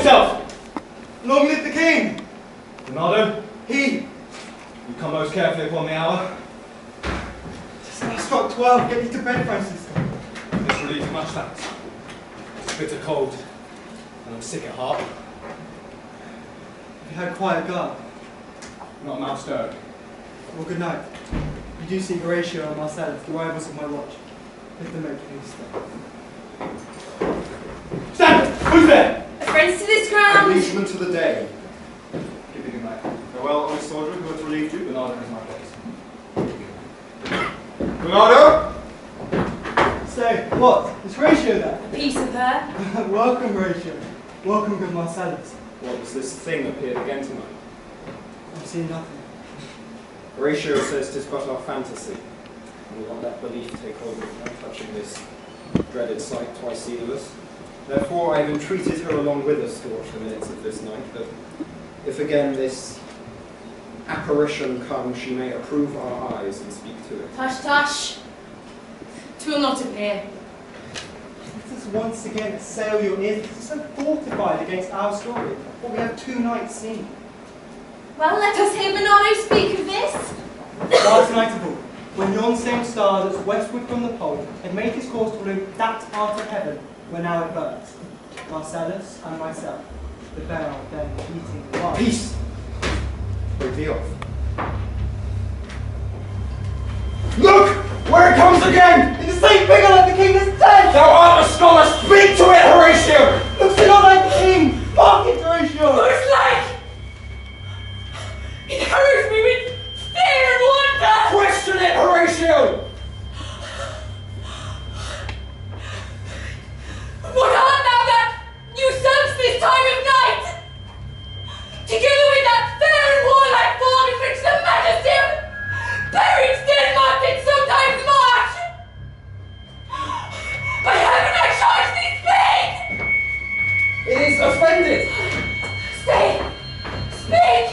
yourself! Long live the king! Bernardo, He! you come most carefully upon the hour. Just now struck 12. Get me to bed, Francisco. This relieves much thanks. It's a bitter cold, and I'm sick at heart. Have you had quiet guard? Not a mouse stirred. Well, good night. You do see Horatio and Marcellus, the rivals of my watch. If they make you stay. Stand! Who's there? A friend to this ground! Policeman to the day. Give me good night. Farewell, honest soldier, who hath relieved you? Bernardo has my place. Bernardo! Say, what? Is Horatio there? A piece of her. Welcome, Horatio. Welcome, good Marcellus. What was this thing appeared again tonight? I've seen nothing. Horatio says 'tis but our fantasy. And we want that belief take hold of her, touching this dreaded sight twice seen of us. Therefore I have entreated her along with us to watch the minutes of this night, that if again this apparition come, she may approve our eyes and speak to it. Tush, tush. 'Twill not appear. Let us once again assail your ears. This is so fortified against our story, what we have 2 nights seen. Well, let us hear Bernardo speak of this. Last night of all, when yon same star that's westward from the pole had made his course toward that part of heaven where now it burns, Marcellus and myself, the bell then beating the wine. Peace! Break thee off. Look! Where it comes again! In the same figure like the king is dead! Thou art a scholar! Speak to it, Horatio! Looks it not like the king! Bark it, Horatio! Looks like! It hurries me with fear and wonder! Question it, Horatio! What art thou that usurps this time of night? Together with that fair and warlike form in which the majesty of buried Denmark did sometimes march! By heaven I charge thee, speak! It is offended! Stay! Speak!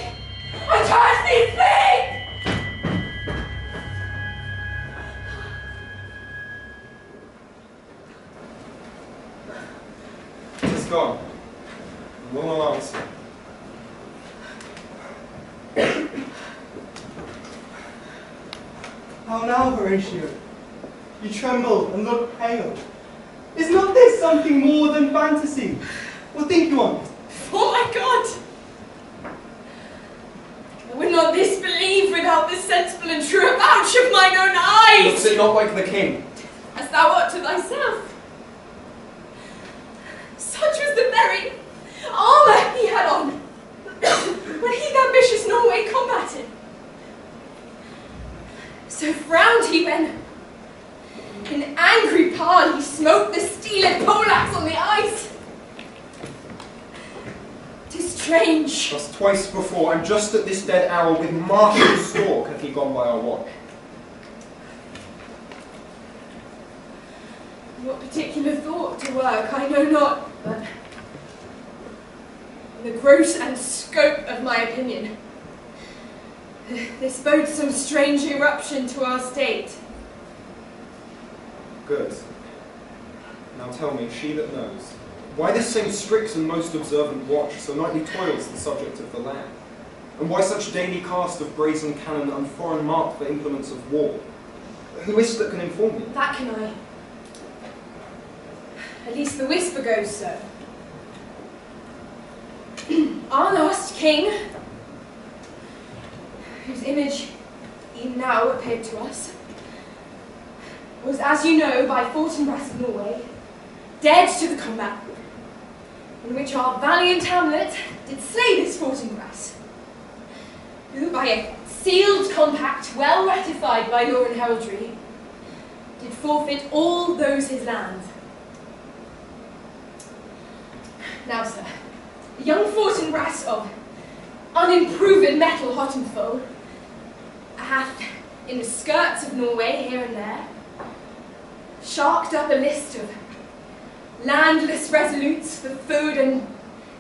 I charge thee, speak! It is gone. And will not answer. How now, Horatio? You tremble and look pale. Is not this something more than fantasy? What think you on it? Oh my God! I would not this believe without the sensible and true avouch of mine own eyes! Looks it not like the king? As thou art to thyself. Such was the very armour he had on when he the ambitious Norway combated. So frowned he when, in angry pall, he smote the steeled poleaxe on the ice. 'Tis strange. Thus twice before, and just at this dead hour, with martial stalk hath he gone by our watch. What particular thought to work, I know not, but in the gross and scope of my opinion, this bodes some strange eruption to our state. Good. Now tell me, she that knows, why this same strict and most observant watch so nightly toils the subject of the land? And why such daily cast of brazen cannon and foreign mark for implements of war? Who is that can inform me? That can I. At least the whisper goes so. Our last king, whose image even now appeared to us, was, as you know, by Fortinbras of Norway, dead to the combat, in which our valiant Hamlet did slay this Fortinbras, who, by a sealed compact well ratified by law and heraldry, did forfeit all those his lands. Now, sir, the young Fortinbras of unimproved metal hot and full hath, in the skirts of Norway here and there, sharked up a list of landless resolutes for food and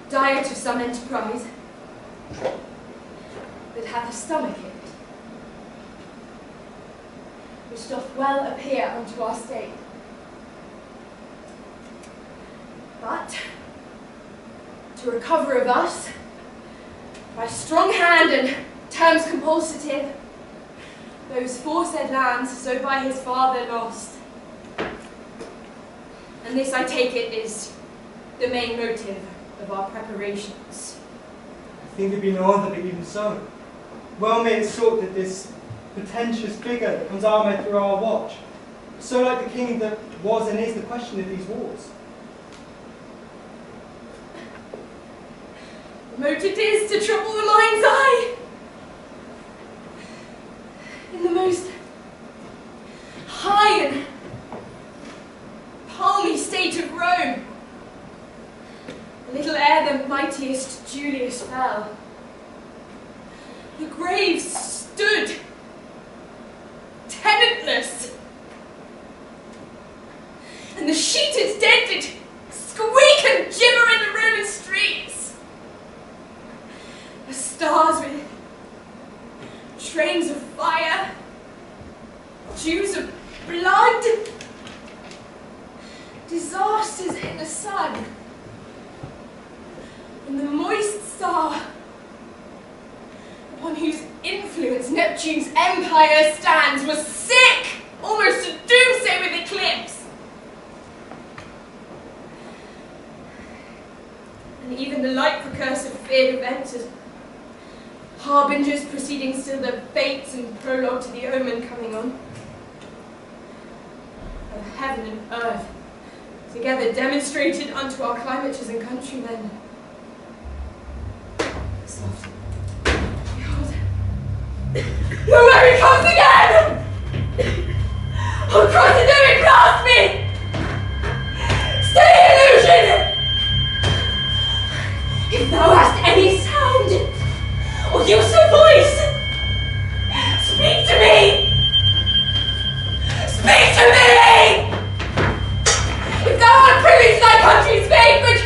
diet of some enterprise, that hath a stomach in it, which doth well appear unto our state. But to recover of us, by strong hand and terms compulsative, those foresaid lands so by his father lost. And this, I take it, is the main motive of our preparations. I think it'd be no other, but even so. Well may it sort that this pretentious figure that comes armoured through our watch, so like the king that was and is the question of these wars. The mote it is to trouble the mind's eye. In the most high and palmy state of Rome, a little ere the mightiest Julius fell, the graves stood tenantless, and the sheeted dead did squeak and gibber in the Roman streets. The stars with trains of fire, dews of blood, disasters in the sun, and the moist star upon whose influence Neptune's empire stands was sick almost to doomsday with eclipse. And even the like precursor feared events as harbingers preceding still the fates and prologue to the omen coming on. Of heaven and earth, together demonstrated unto our climates and countrymen. Soft. Behold, where he comes again! Oh, cross it, don't grasp me! Stay, illusion! If thou hast any sound, or use of voice, speak to me! Speak to me! If thou art privy to thy country's fate, which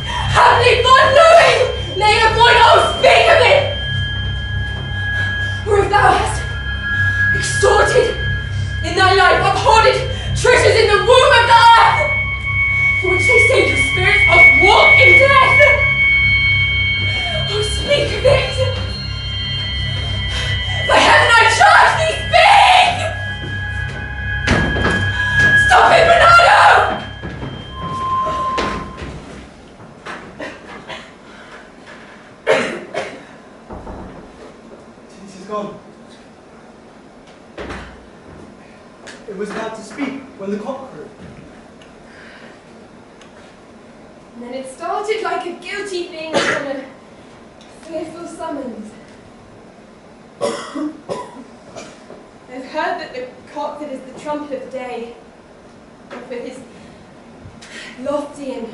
haply not knowing may avoid, oh, speak of it! Or if thou hast extorted in thy life, uphoarded treasures in the womb of the earth, for which they say your spirits must walk in death! Oh, speak of it! By heaven, I charge thee, speak! Stop it, Bernardo! This is gone. It was about to speak when the cock crew. And then it started like a guilty thing on a fearful summons. I've heard that the cock that is the trumpet of day, with his lofty and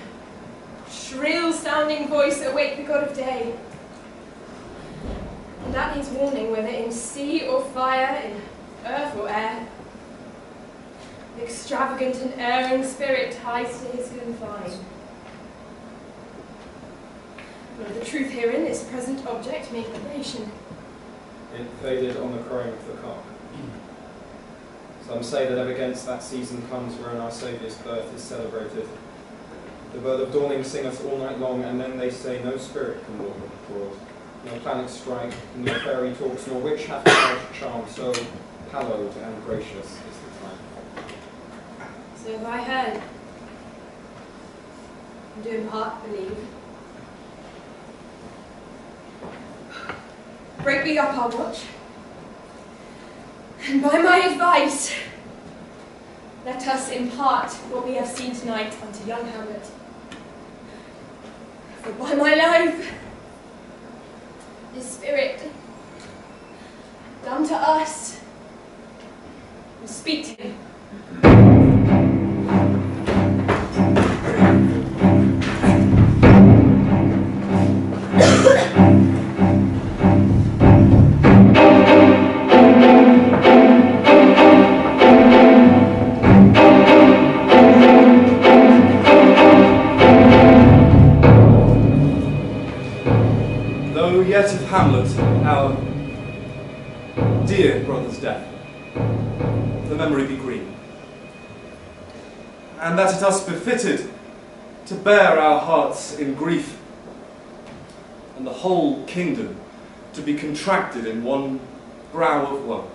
shrill-sounding voice awake the god of day. And that needs warning, whether in sea or fire, in earth or air, the extravagant and erring spirit ties to his confine. But the truth herein, this present object, make relation. It faded on the crowing of the cock. Some say that ever against that season comes wherein our Saviour's birth is celebrated. The bird of dawning singeth all night long, and then they say no spirit can walk abroad, no planets strike, no fairy talks, nor witch hath a charm, so hallowed and gracious is the time. So have I heard, and do in part believe. Break we up our watch, and by my advice, let us impart what we have seen tonight unto young Hamlet. For by my life, his spirit, done to us, will speak to him. Yet of Hamlet, our dear brother's death, the memory be green, and that it us befitted to bear our hearts in grief and the whole kingdom to be contracted in one brow of woe.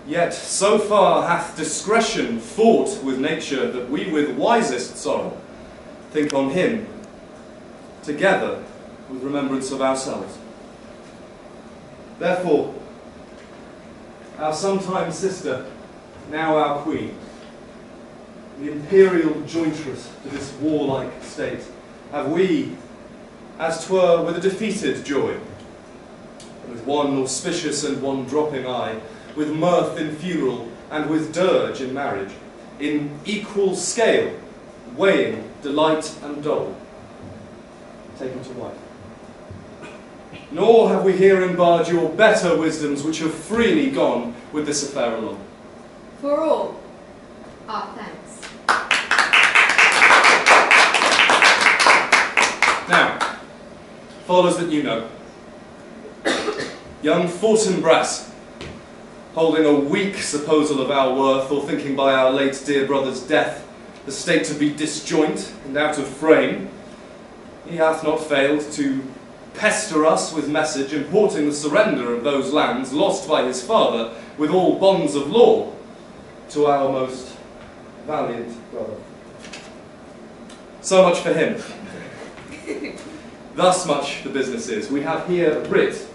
Yet so far hath discretion fought with nature that we with wisest sorrow think on him, together with remembrance of ourselves. Therefore, our sometime sister, now our queen, the imperial jointress to this warlike state, have we, as 'twere with a defeated joy, with one auspicious and one dropping eye, with mirth in funeral and with dirge in marriage, in equal scale, weighing delight and dole, taken to wife. Nor have we here embarred your better wisdoms which have freely gone with this affair along. For all, our thanks. Now, follows that you know. Young Fortinbras, holding a weak supposal of our worth, or thinking by our late dear brother's death the state to be disjoint and out of frame, he hath not failed to pester us with message importing the surrender of those lands lost by his father with all bonds of law to our most valiant brother. So much for him. Thus much the business is. We have here writ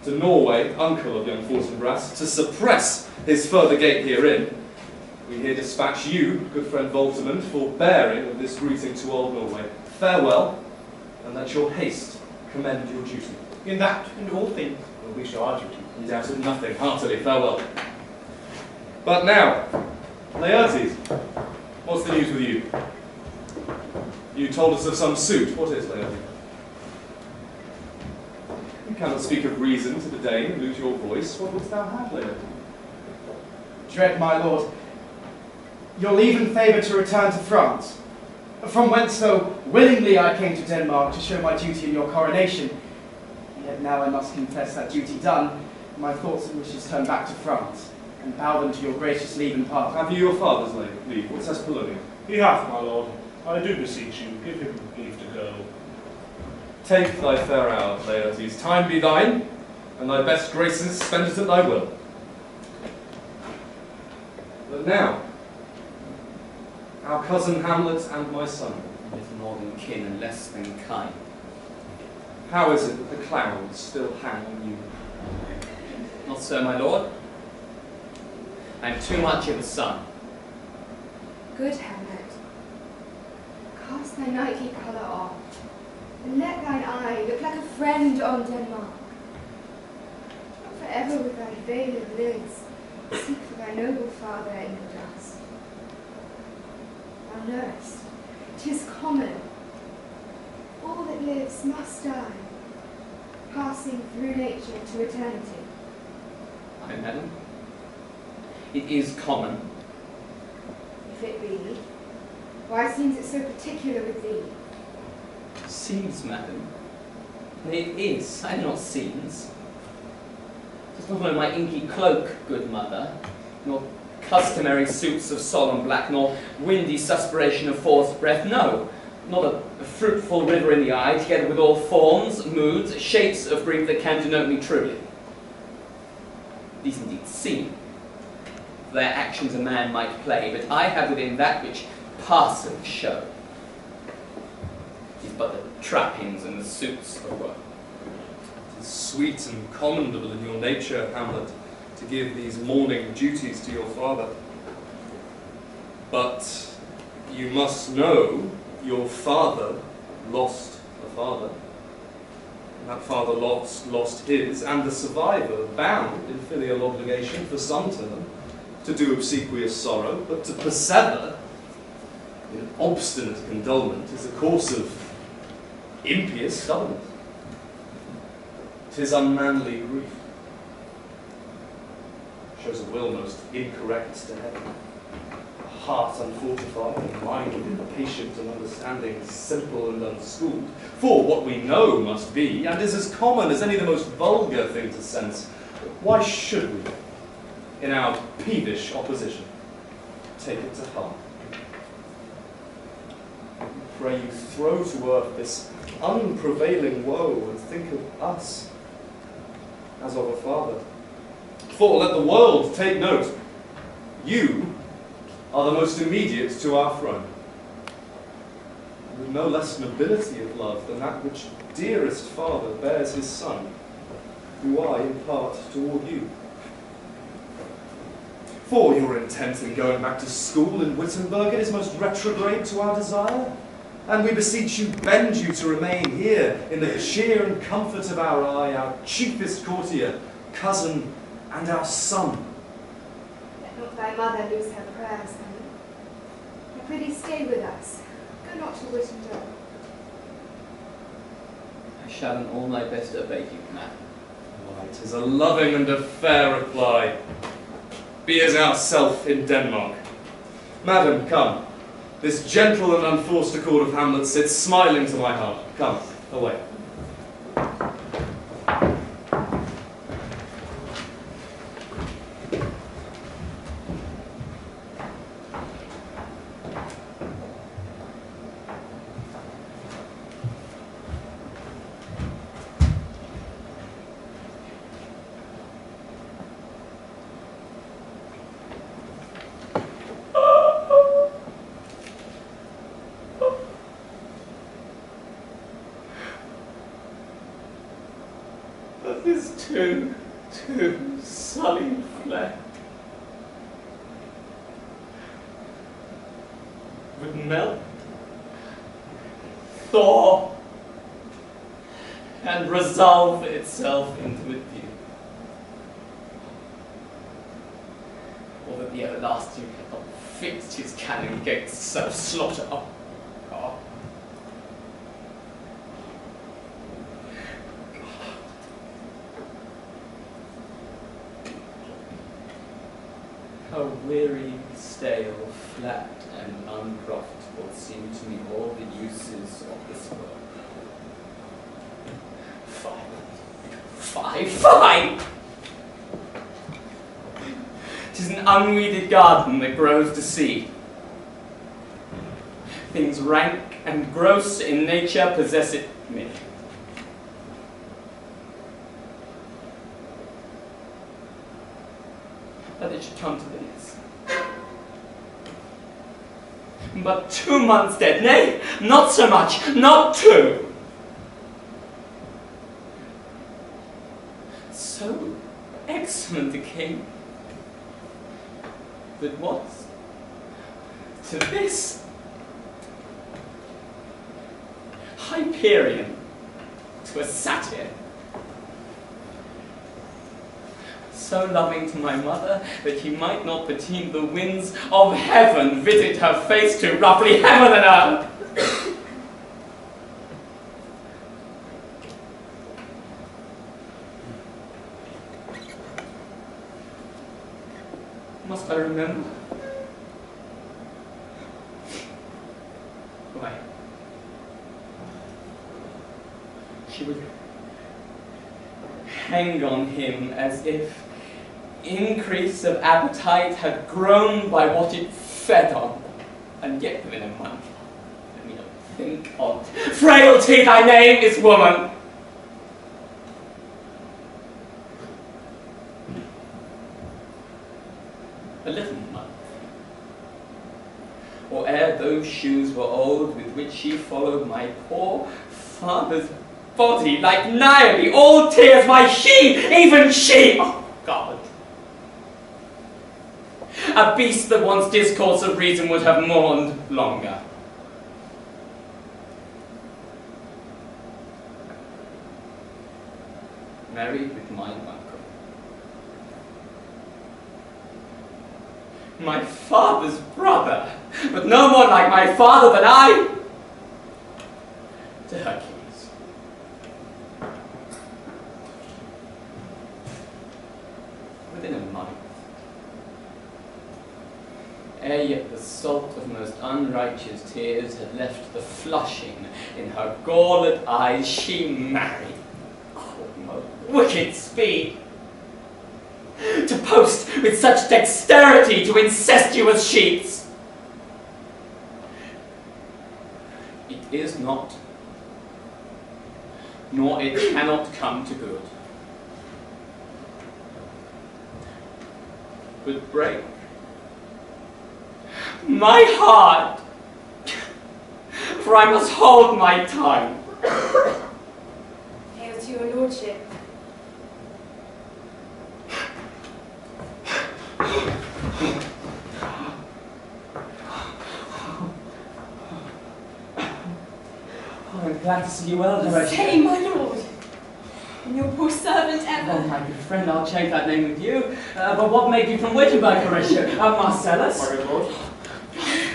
to Norway, uncle of young Fortinbras, to suppress his further gate herein. We here dispatch you, good friend Voltimand, for bearing of this greeting to old Norway. Farewell, and let your haste commend your duty. In that and all things, Well, we shall our duty. In doubt of nothing, heartily farewell. But now, Laertes, what's the news with you? You told us of some suit. What is, Laertes? You cannot speak of reason to the Dane and lose your voice. What wouldst thou have, Laertes? Dread my lord, your leave and favour to return to France, from whence so willingly I came to Denmark to show my duty in your coronation. Yet now I must confess that duty done, my thoughts and wishes turn back to France, and bow them to your gracious leave and pardon. Have you your father's leave? What says Polonius? He hath, my lord. I do beseech you, give him leave to go. Take thy fair hour, Laertes. Time be thine, and thy best graces spend it at thy will. But now, our cousin Hamlet and my son. With more than kin and less than kind. How is it that the clouds still hang on you? Not so, my lord. I am too much of a son. Good Hamlet, cast thy knightly colour off, and let thine eye look like a friend on Denmark. Not forever with thy veiled lids seek for thy noble father in the dust. Thou knowest, 'tis common. All that lives must die, passing through nature to eternity. Aye, madam. It is common. If it be, why seems it so particular with thee? Seems, madam. Nay, it is. I know not seems. 'Tis not only my inky cloak, good mother, nor customary suits of solemn black, nor windy suspiration of forced breath, no, not a fruitful river in the eye, together with all forms, moods, shapes of grief that can denote me truly. These indeed seem. For their actions a man might play, but I have within that which passeth show. It is but the trappings and the suits of work. It is sweet and commendable in your nature, Hamlet, to give these mourning duties to your father. But you must know your father lost a father. And that father lost his, and the survivor bound in filial obligation for some term to do obsequious sorrow, but to persever in an obstinate condolement is a course of impious stubbornness. 'Tis unmanly grief. Shows a will most incorrect to heaven. A heart unfortified, a mind impatient and understanding simple and unschooled. For what we know must be, and is as common as any the most vulgar thing to sense, why should we, in our peevish opposition, take it to heart? Pray you throw to earth this unprevailing woe and think of us as of a father. For let the world take note, you are the most immediate to our throne, with no less nobility of love than that which dearest father bears his son, who I impart toward you. For your intent in going back to school in Wittenberg, it is most retrograde to our desire, and we beseech you, bend you to remain here in the cheer and comfort of our eye, our chiefest courtier, cousin, and our son. Let not thy mother lose her prayers, Hamlet. I prithee stay with us. Go not to Wittenberg. I shall in all my best obey you, madam. Why, 'tis a loving and a fair reply. Be as ourself in Denmark. Madam, come. This gentle and unforced accord of Hamlet sits smiling to my heart. Come, away. This too sullied flesh would melt, thaw, and resolve itself into a dew. Or that the everlasting had not fixed his cannon gates so slaughter. Oh, God. How weary, stale, flat, and unprofitable seem to me all the uses of this world. Fie! 'Tis an unweeded garden that grows to seed. Things rank and gross in nature possess it me. That it should come to this. But 2 months dead, nay, not so much, not 2. So excellent a king, that was to this Hyperion, to a satyr, so loving to my mother that he might not but deem the winds of heaven visit her face to roughly heaven and earth. Must I remember? Why? She would hang on him as if increase of appetite had grown by what it fed on, and yet within a month, let me not think on't. Frailty, thy name is woman. A little month, or ere those shoes were old with which she followed my poor father's body like Niobe, all tears, my she, even she, oh God. A beast that once discourse of reason would have mourned longer. Married with my uncle. My father's brother, but no more like my father than I. To Hercules. Within a month. Ere yet the salt of most unrighteous tears had left the flushing in her gauntlet eyes, she married. Oh, no wicked speed! To post with such dexterity to incestuous sheets! It is not nor it cannot come to good. But break my heart, for I must hold my tongue. Hail to your lordship. I'm glad to see you well, Horatio. Say, my lord, and your poor servant ever. Oh, my good friend, I'll change that name with you. But what made you from Wittenberg, Horatio? Marcellus? My good lord.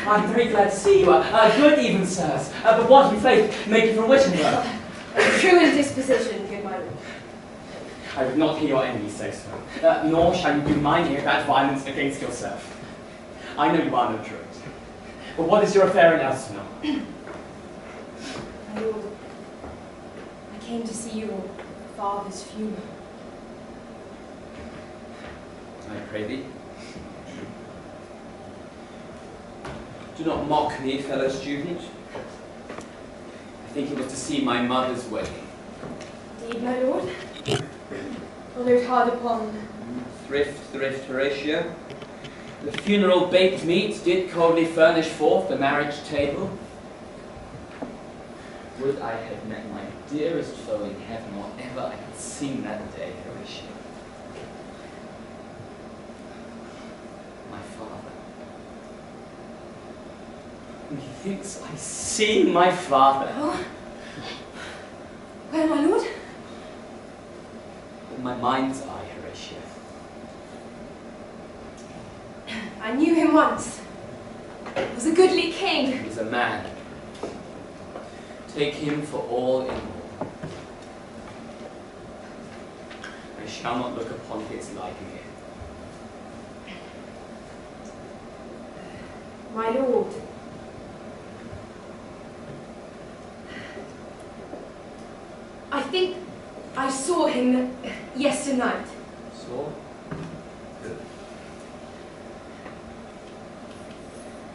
I'm very glad to see you. Good even, sirs. But what in faith made you from Wittenberg? True in disposition, good my lord. I would not hear your enemies say so, nor shall you do mine ear that violence against yourself. I know you are no truant. But what is your affair in Elsinore? My lord, I came to see your father's funeral. I pray thee. Do not mock me, fellow student. I think it was to see my mother's wedding. Indeed, my lord. Followed hard upon. Thrift, Horatio. The funeral baked meat did coldly furnish forth the marriage table. Would I had met my dearest foe in heaven, or ever I had seen that day, Horatio. My father. Methinks I see my father. Oh. Where, my lord? In my mind's eye, Horatio. I knew him once. He was a goodly king. He was a man. Take him for all in all. I shall not look upon his like again. My lord. I think I saw him yesternight. Saw?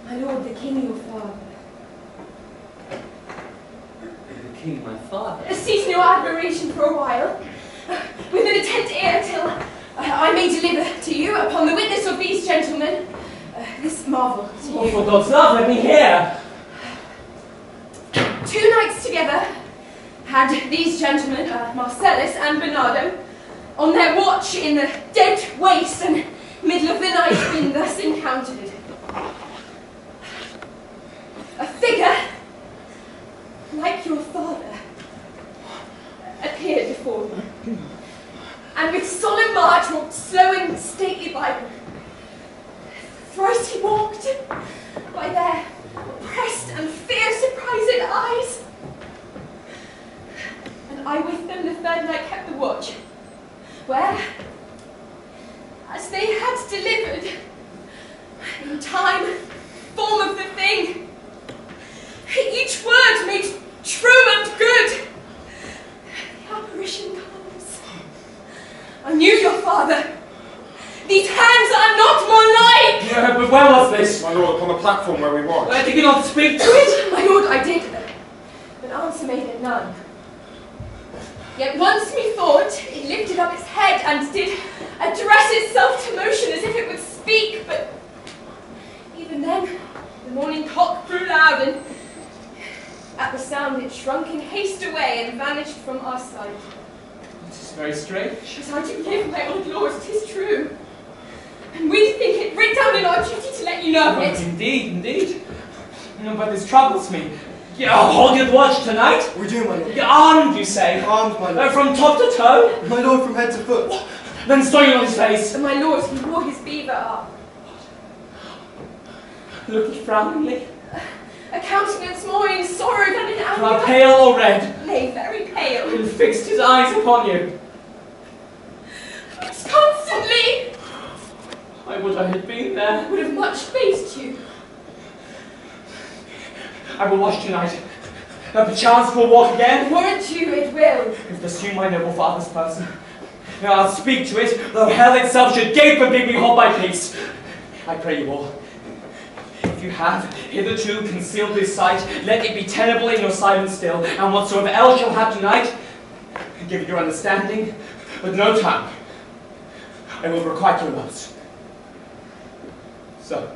My lord, the king your father. The king, my father? Cease no admiration for a while, with an attent ear till I may deliver to you, upon the witness of these gentlemen, this marvel to you. Oh, for God's love, let me hear! 2 nights together had these gentlemen, Marcellus and Bernardo, on their watch in the dead waste and middle of the night been thus encountered. A figure, like your father, appeared before them, and with solemn march walked slow and stately by them. Thrice he walked by their oppressed and fear-surprised eyes, and I with them the 3rd night kept the watch, where, as they had delivered, in time, form of the thing, each word made true and good. The apparition comes. I knew your father. These hands are not more like. Yeah, but where was this? My lord, upon the platform where we watched. Did you not speak to it? My lord, I did, but answer made it none. Yet once methought it lifted up its head and did address itself to motion as if it would speak, but even then the morning cock grew loud, and at the sound it shrunk in haste away and vanished from our sight. This is very strange. As I do live, my old lord, 'tis true. And we think it writ down in our duty to let you know of it. Indeed, indeed. No, but this troubles me. You hold your watch tonight? We do, my lord. You're armed, you say? Armed, my lord. From top to toe? My lord, from head to foot. Then saw you on his face. And my lord, he wore his beaver up. Looked frowningly. A countenance more in sorrow than in anger. Not pale or red. Nay, very pale. And fixed his eyes upon you. Fixed constantly. I would I had been there. Would have much pleased you. I will watch tonight. Perchance we'll walk again. Warrant you it will. If pursue my noble father's person. Now I'll speak to it, though hell itself should gape and bid me hold my peace. I pray you all. If you have hitherto concealed this sight, let it be tenable in your silence still, and whatsoever else shall have tonight, give you your understanding, but no time. I will requite your loves. So,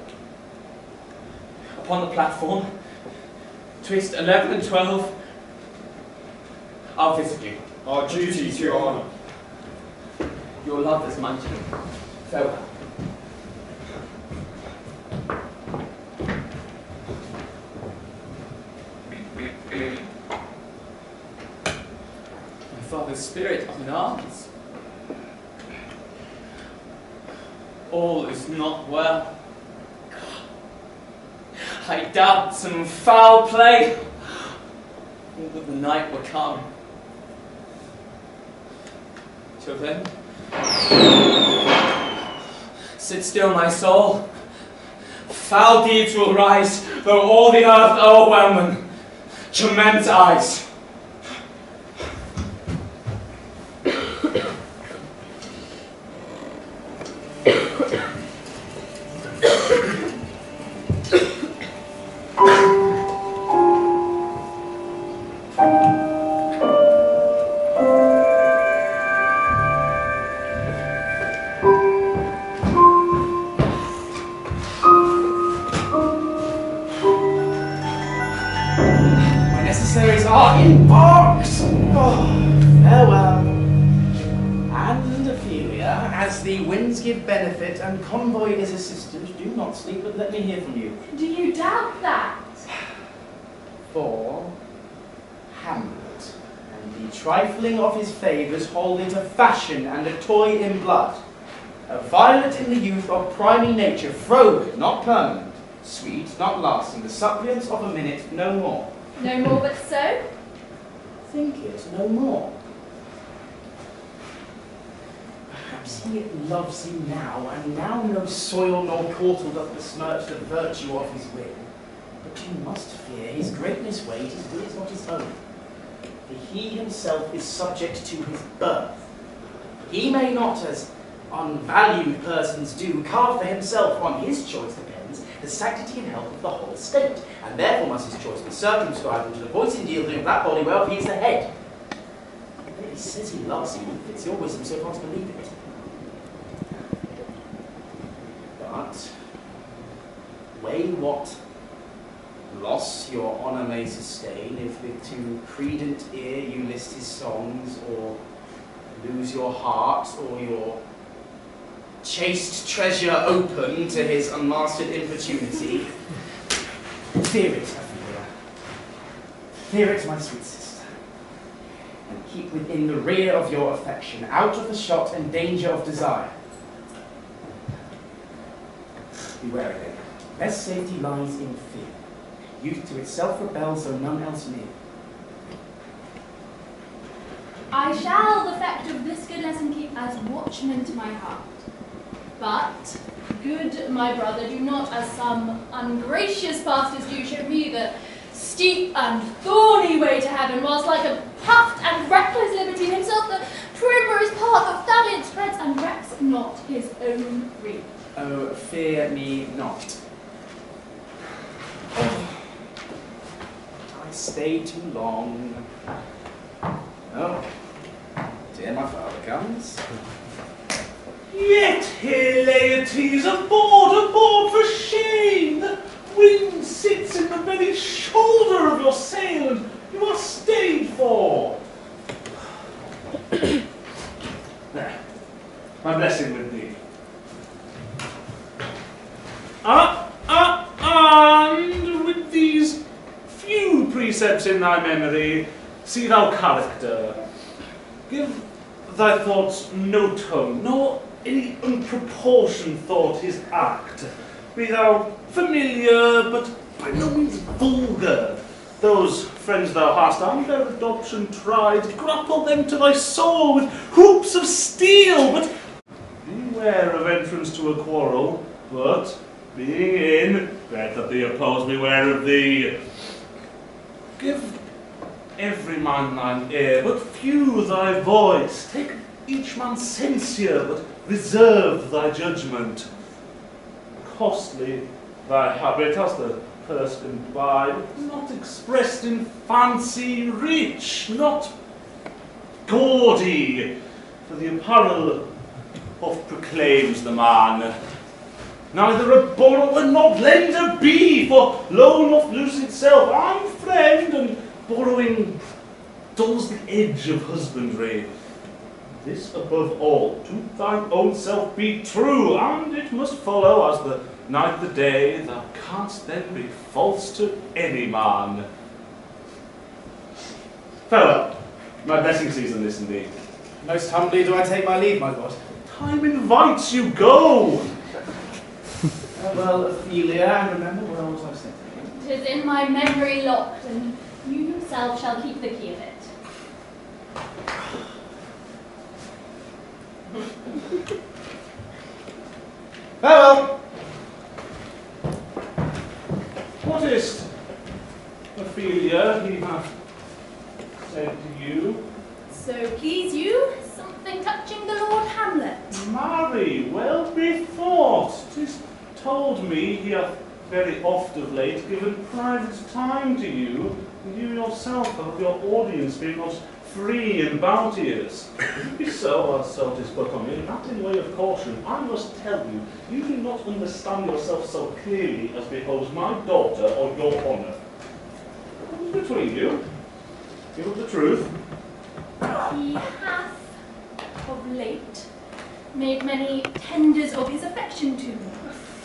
upon the platform, betwixt 11 and 12, I'll visit you. Our duty to your honour. Your love is mine too. Farewell. My father's spirit up in arms. All is not well. I doubt some foul play, or that the night will come. Till then, sit still, my soul. Foul deeds will rise, though all the earth o'erwhelm them. To men's eyes. Benefit and convoyed his assistants, do not sleep, but let me hear from you. Do you doubt that? For Hamlet, and the trifling of his favours hold into fashion and a toy in blood. A violet in the youth of priming nature, froward, not permanent, sweet, not lasting, the suppliance of a minute, no more. No more but so? Think it, no more. Perhaps he loves you now, and now no soil nor portal doth besmirch the virtue of his will. But you must fear his greatness weight, his will is not his own. For he himself is subject to his birth. He may not, as unvalued persons do, carve for himself. On his choice depends the sanctity and health of the whole state, and therefore must his choice be circumscribed unto the voice and yielding of that body whereof he is the head. He says he loves you, it's your wisdom so far to believe it. But weigh what loss your honour may sustain if with too credent ear you list his songs, or lose your heart, or your chaste treasure open to his unmastered importunity. Fear it, Ophelia. Fear it, my sweet sister. And keep within the rear of your affection, out of the shot and danger of desire. Beware again. Best safety lies in fear. Youth to itself rebels, though none else near. I shall the fact of this good lesson keep as watchman to my heart. But, good my brother, do not, as some ungracious pastors do, show me the steep and thorny way to heaven, whilst like a puffed and reckless libertine himself the primrose path of valiant treads, and recks not his own reach. Oh, fear me not. Oh, I stayed too long. Oh, dear, my father comes. Yet here, Laertes, aboard for shame! The wind sits in the very shoulder of your sail, and you are stayed for. There, my blessing with thee. And with these few precepts in thy memory, see thou character. Give thy thoughts no tone, nor any unproportioned thought his act. Be thou familiar, but by no means vulgar. Those friends thou hast, and their adoption tried, grapple them to thy soul with hoops of steel, but beware of entrance to a quarrel, but being in, better thee oppose, beware of thee. Give every man thine ear, but few thy voice. Take each man's censure, but reserve thy judgment. Costly thy habit, as the purse can buy, but not expressed in fancy, rich, not gaudy, for the apparel oft proclaims the man. Neither a borrower nor lender be, for loan oft lose itself, and friend, and borrowing dulls the edge of husbandry. This above all, to thine own self be true, and it must follow as the night the day, thou canst then be false to any man. Farewell, my blessing season this indeed. Most humbly do I take my leave, my lord. Time invites you, go! Well, Ophelia, and remember where was I sitting? 'Tis in my memory locked, and you yourself shall keep the key of it. Farewell! What is't, Ophelia, he hath said to you? So please you, something touching the Lord Hamlet. Marry, well bethought. 'Tis told me he hath very oft of late given private time to you, and you yourself of your audience being most free and bounteous. If it be so, as so 'tis but on me, that in way of caution, I must tell you, you do not understand yourself so clearly as behoves my daughter or your honour. What is between you? Give up the truth. He hath, of late, made many tenders of his affection to me.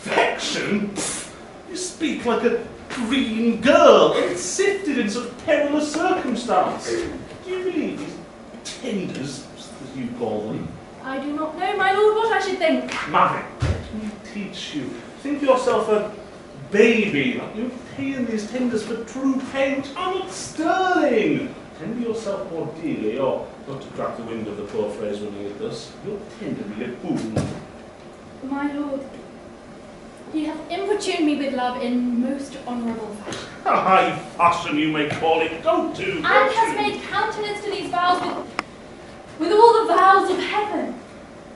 Affection? Pfft, you speak like a green girl, unsifted in such perilous circumstance. Do you believe these tenders, as you call them? I do not know, my lord, what I should think. Marry, let me teach you. Think yourself a baby, like you're paying these tenders for true pay, which are not sterling. Tender yourself more dearly, or, not to crack the wind of the poor phrase running it thus, you'll tender me a boon. My lord, ye have importuned me with love in most honourable fashion. High fashion you may call it, go to, And has made countenance to these vows with all the vows of heaven.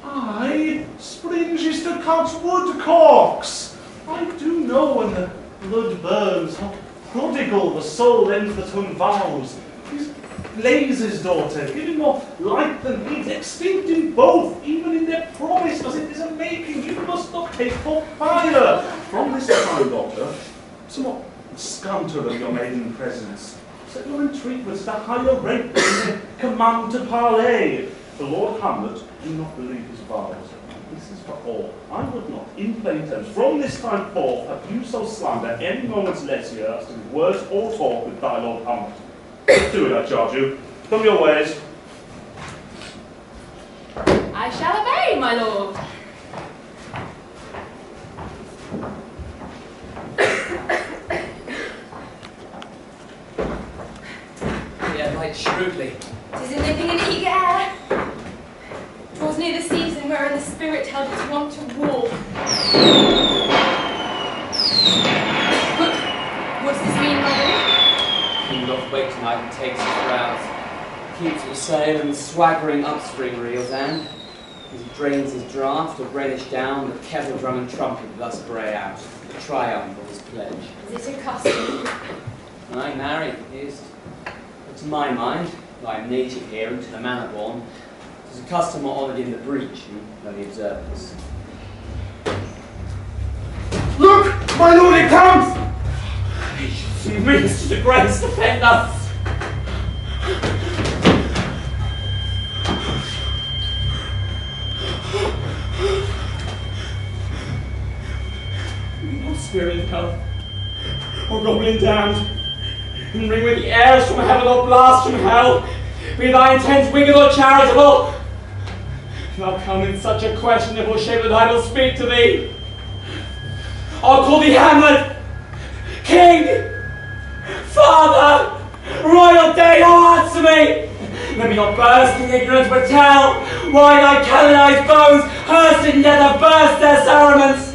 Aye, springes to God's woodcocks. I do know when the blood burns, how prodigal the soul ends that unvows. His blazes, daughter, giving more light than heat, extinct in both, even in their promise, as it is a making, you must not take for fire. From this time, daughter, somewhat scanter of your maiden presence, set your entreatments to higher rate than they command to parley. The Lord Hamlet do not believe his vows. This is for all. I would not, in plain terms, from this time forth, have you so slander any moment's less here as to be words or talk with thy Lord Hamlet. Do it, I charge you. Come your ways. I shall obey, my lord. Yeah, right shrewdly. 'Tis a nipping in eager air. 'Twas near the season wherein the spirit held its wont to war. What's this mean, my lord? He will not wait tonight and takes his rouse. Keeps the sail and swaggering upstream reels, and as he drains his draught, or Rhenish down, the Keble drum and trumpet thus bray out, the triumph of his pledge. Is it a custom? Aye, marry, it is. But to my mind, though I am native here and to the manor born, it is a custom more honoured in the breach than the observance. Look! My lord, it comes! He should see means to the grace defend us! No spirit of hell, or goblin damned, and ring with the airs from heaven or blast from hell, be thy intent winged or charitable. Thou come in such a questionable shape that I will speak to thee. I'll call thee Hamlet, King, Father, Royal Dane, oh answer me! Let me not burst in ignorance, but tell why thy canonized bones, hearsed in nether, burst their cerements.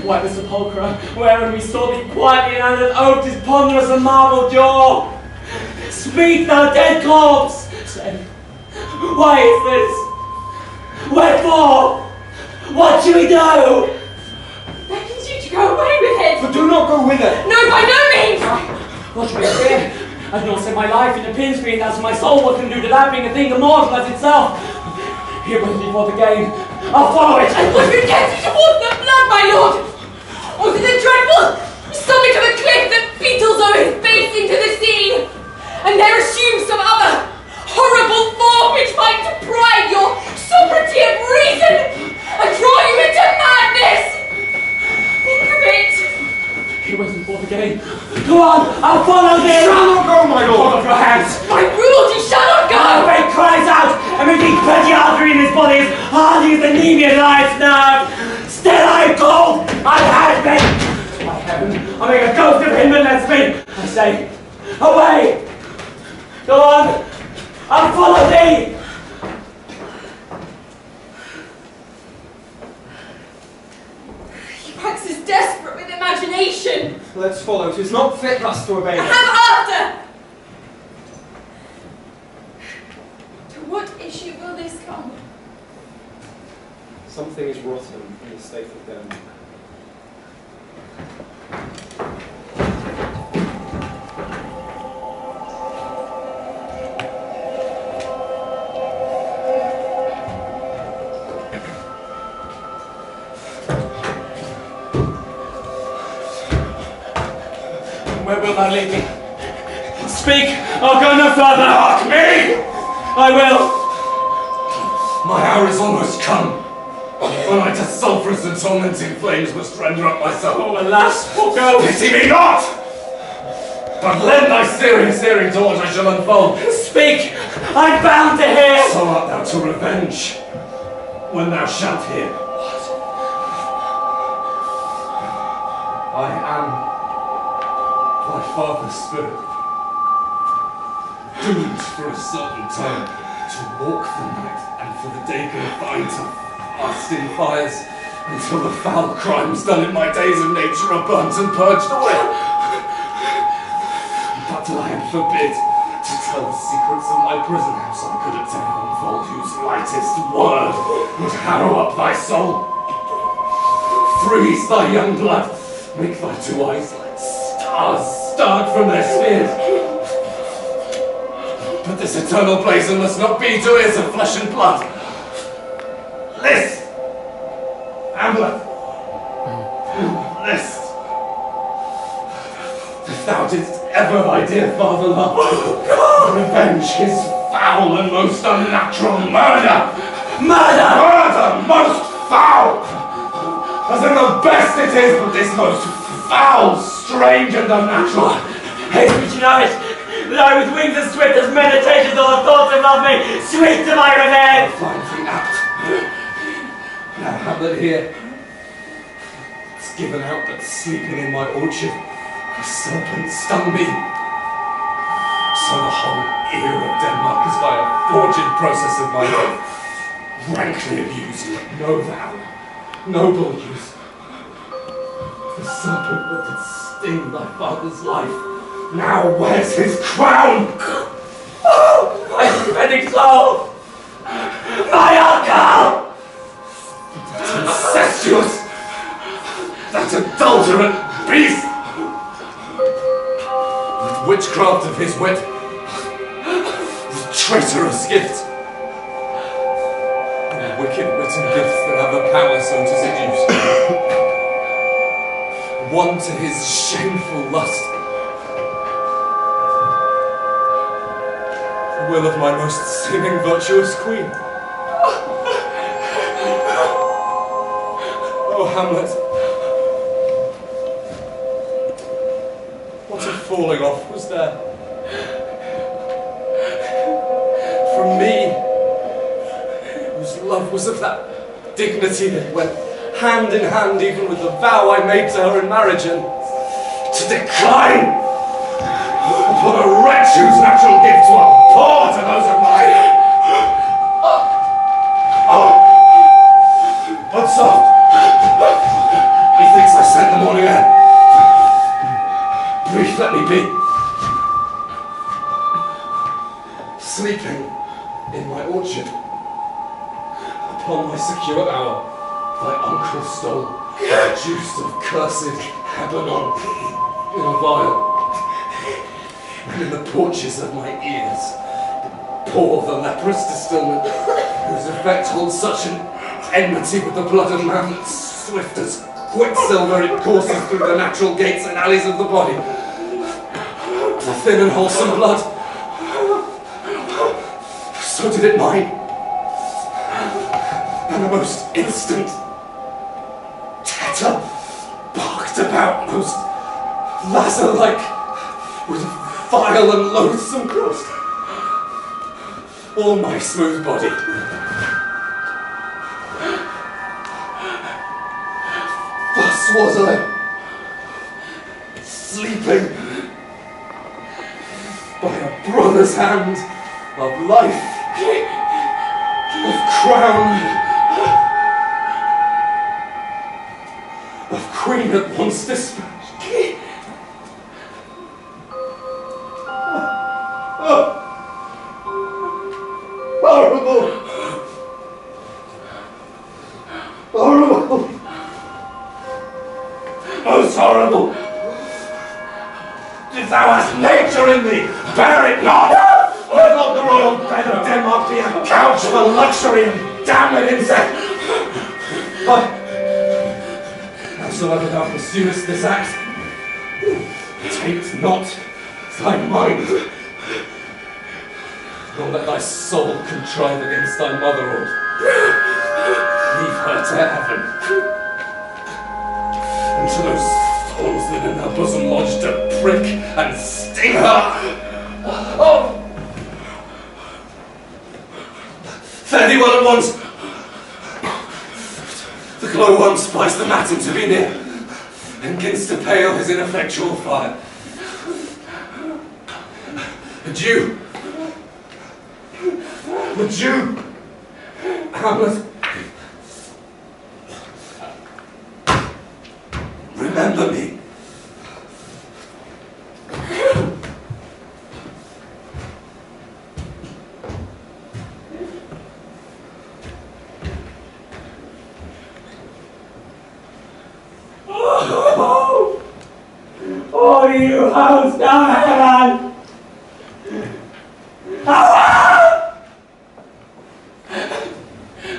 Why the sepulchre, wherein we saw thee quietly and an oak is ponderous and marble jaw? Speak, thou dead corpse! Say, why is this? Wherefore? What should we do? Beckons you to go away with it. But do not go with it! No, by no means! What should we fear? I do not set my life in a pin's screen as my soul. What can do to that being a thing immortal as itself? Here with me for the game. I'll follow it. And would you get you towards the blood, my lord? Or is it dreadful? Summit of a cliff that beetles over his face into the sea, and there assumes some other horrible form which might deprive your sovereignty of reason and draw you into madness. Think of it. He wasn't for the game. Go on, I'll follow thee. Shall not go, my lord. Hold up your hands. My cruelty shall not go. My way cries out, and making pretty artery in his body as hard as the anemia life's nerve. Still I called. I had me. By heaven, I'll make a ghost of him that lets me. I say, away. Go on. I'll follow thee! He waxes desperate with imagination. Let's follow. 'Tis not fit thus to obey. Have after! To what issue will this come? Something is rotten in the state of them. Where will thou lead me? Speak! I'll go no further! Mark me! I will! My hour is almost come, when I to sulphurous and tormenting flames must render up my soul. Oh, alas, poor girl! Pity me not! But lend thy serious hearing to what I shall unfold. Speak! I'm bound to hear! So art thou to revenge, when thou shalt hear. What? I am thy father's spirit, doomed for a certain time to walk the night and for the day confined to fasting fires until the foul crimes done in my days of nature are burnt and purged away. But I am forbid to tell the secrets of my prison house I could attempt to unfold, whose lightest word would harrow up thy soul. Freeze thy young blood, make thy two eyes like stars start from their spheres. But this eternal place must not be to ears of flesh and blood. List! Hamlet! List! If thou didst ever thy dear father love, revenge his foul and most unnatural murder! Murder! Murder most foul! As in the best it is, but this most foul, strange and unnatural. Haste me to know it, that I with wings as swift as meditations all the thoughts of love me, sweet to my revenge! Find thee apt. Now Hamlet here, it's given out that sleeping in my orchard, a serpent stung me. So the whole ear of Denmark is by a forged process of my death, rankly abused. Know thou, noble youth, the serpent that did sting thy father's life now wears his crown! Oh, my spending soul! My uncle! That incestuous, that adulterate beast! With witchcraft of his wit, with traitorous gift, and wicked written gifts that have the power so to seduce, won to his shameful lust, the will of my most seeming virtuous queen. Oh, Hamlet, what a falling off was there from me, whose love was of that dignity that went hand in hand even with the vow I made to her in marriage, and to decline upon a wretch whose natural gifts were poor to those of mine. Oh, but soft. Methinks I scent the morning air. Brief let me be. Sleeping in my orchard, upon my secure hour, thy uncle stole the juice of cursed Lebanon in a vial. and in the porches of my ears. Pour the leprous distillment, whose effect holds such an enmity with the blood of man that swift as quicksilver it courses through the natural gates and alleys of the body. The thin and wholesome blood, so did it mine. And the most instant tetter barked about, most Lazar-like, with vile and loathsome crust. All my smooth body. Thus was I, sleeping by a brother's hand of life, of crown, of queen at once dispatched. Horrible! Horrible! Most horrible! If thou hast nature in thee, bear it not! Let not the royal bed of Denmark be a couch for luxury and damned insect! But, howsoever thou pursuest this act, taint not thy mind, nor let thy soul contrive against thy mother, or leave her to heaven. And to those thorns that in her bosom lodge to prick and sting her. Oh! Fare thee well at once. The glow once spice the matin to be near, and gins to pale his ineffectual fire. Adieu. Adieu, Hamlet. Remember me. Oh, you host of heaven!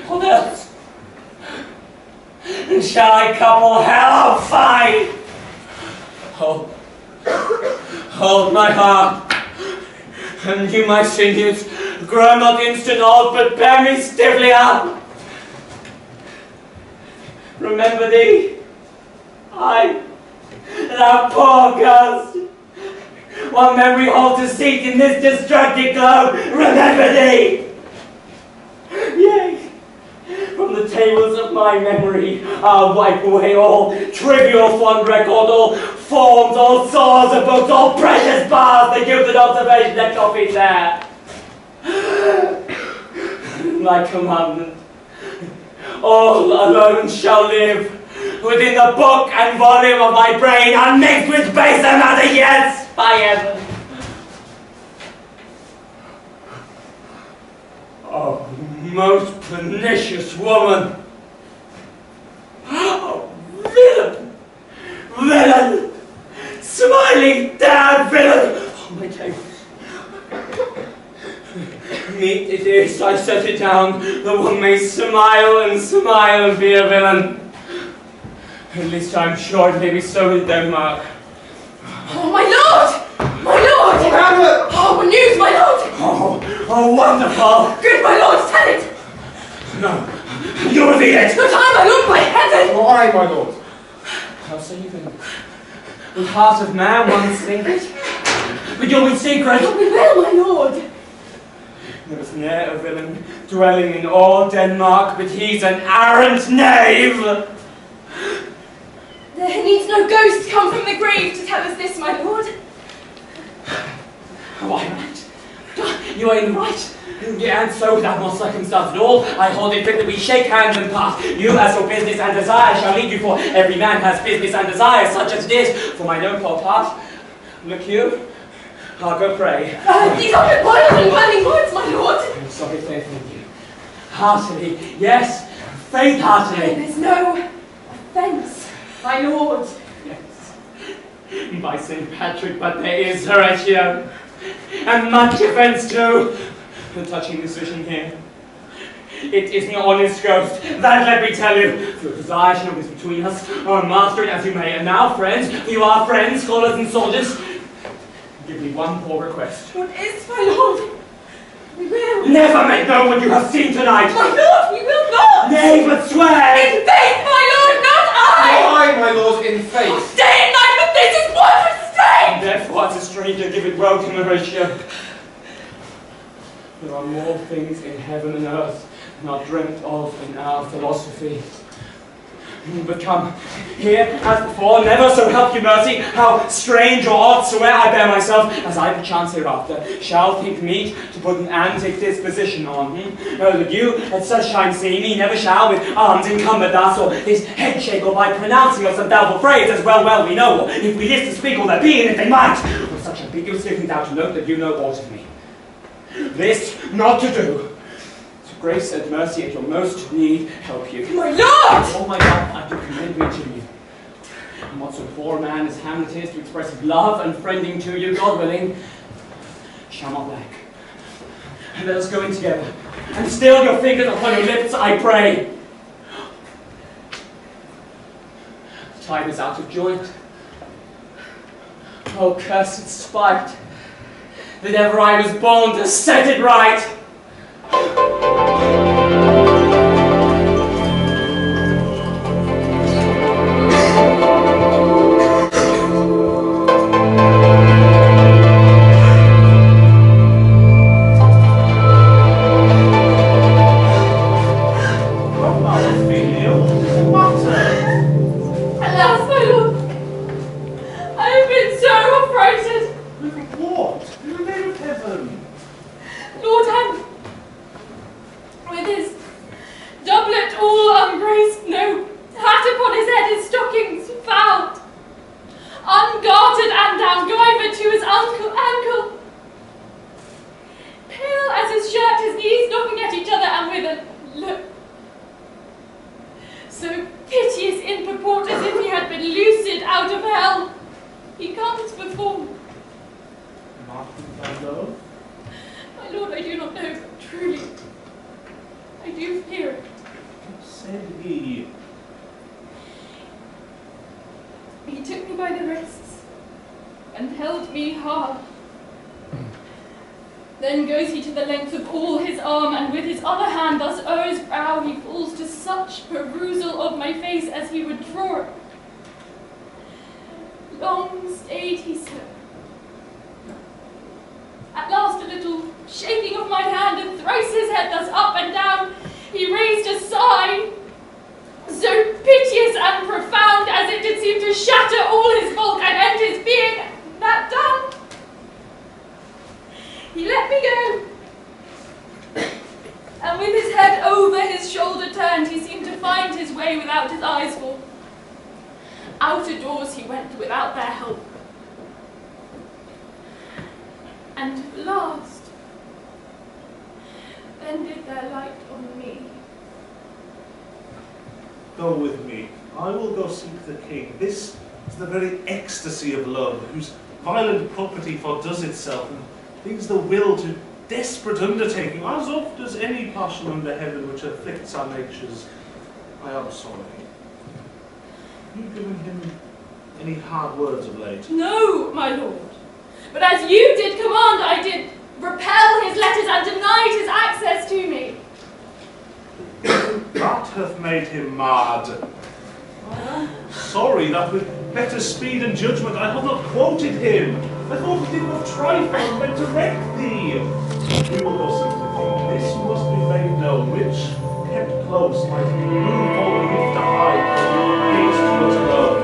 What else? And shall I couple hell or fight? Hold my heart, and you my sinews, grow not instant old, but bear me stiffly up. Remember thee, thou poor ghost, one memory holds a seat in this distracted globe. Remember thee! Yea, from the tables of my memory, I'll wipe away all trivial fond record, all forms, all saws of books, all precious bars, the gifted observation that copied there. My commandment, all alone shall live within the book and volume of my brain, unmixed with baser matter, yes, by heaven. Oh, most pernicious woman! Oh, villain! Villain! Smiling down villain! Oh, my tables. Meet it is, I set it down, that one may smile and be a villain. At least I'm sure it may be so in Denmark. Oh, my lord! My lord! Hamlet! Oh, what news, my lord! Oh, wonderful! Good, my lord, tell it! No, you reveal it! But I, my lord, by heaven! Why, my lord? How say you then? With heart of man once thinks, but you'll be secret! You'll be well, my lord! There was ne'er a villain dwelling in all Denmark, but he's an arrant knave! There needs no ghost come from the grave to tell us this, my lord. Why, right? You ain't right. And so, without more circumstance at all, I hold it fit that we shake hands and part. You, as your business and desire, shall lead you, for every man has business and desire, such as it is. For my own poor part, look you, I'll go pray. These are but wild and whirling words, my lord. I'm sorry, faithful in you. Heartily, yes, faith heartily. There's no offence, my lord. Yes. By St. Patrick, but there is, Horatio, and much offence too, touching this vision here. It is an honest ghost, that let me tell you, for desire shall be between us, or master it as you may. And now, friends, you are friends, scholars and soldiers, give me one poor request. What is, my lord? We will. Never make known what you have seen tonight. My lord, we will not. Nay, but swear. In faith, my lord, not I. Why, my lord, in faith? Day and night, but this is what restraint. Therefore, as a stranger, give it welcome, Horatio. There are more things in heaven and earth not dreamt of in our philosophy. But come, here, as before, never so help you mercy, how strange or odd soe'er I bear myself, as I perchance hereafter shall think meet to put an antic disposition on. Oh, that you at such time see me never shall with arms encumbered thus, or his head shake, or by pronouncing of some doubtful phrase, as well we know, or if we list to speak all there be in it they might, with such ambiguous things out to note that you know aught of me. This not to do. Grace and mercy at your most need help you. My lord! All my life I do commend me to you. And what so poor a man as Hamlet is to express his love and friending to you, God willing, shall not lack. And let us go in together, and still your fingers upon your lips, I pray. Time is out of joint. Oh, cursed spite, that ever I was born to set it right. Alas, my lord, I have been so affrighted. What? In the name of heaven? Lord Hamlet, with his doublet all ungraced, no hat upon his head, his stockings fouled, ungartered and down gyvered to his ankle, pale as his shirt, his knees knocking at each other, and with a look so piteous in purport as if he had been loosed out of hell, he comes before me. Martin thy love? My lord, I do not know, but truly, I do fear it. What said he? He took me by the wrists and held me hard. Then goes he to the length of all his arm, and with his other hand thus o'er his brow he falls to such perusal of my face as he would draw it. Long stayed he so. At last a little shaking of my hand, and thrice his head thus up and down, he raised a sigh, so piteous and profound as it did seem to shatter all his bulk and end his being. That done, he let me go, and with his head over his shoulder turned, he seemed to find his way without his eyes for. Out of doors he went without their help. And last, then did their light on me. Go with me. I will go seek the king. This is the very ecstasy of love, whose violent property fordoes itself, and brings the will to desperate undertaking, as oft as any passion under heaven which afflicts our natures. I am sorry. Have you given him any hard words of late? No, my lord. But as you did command, I did repel his letters and denied his access to me. That hath made him mad. Sorry that with better speed and judgment I have not quoted him. I thought it of trifle and meant to wreck thee. We will go seek the king. This must be made known, which, kept close, might move all beneath to hide haste towards love.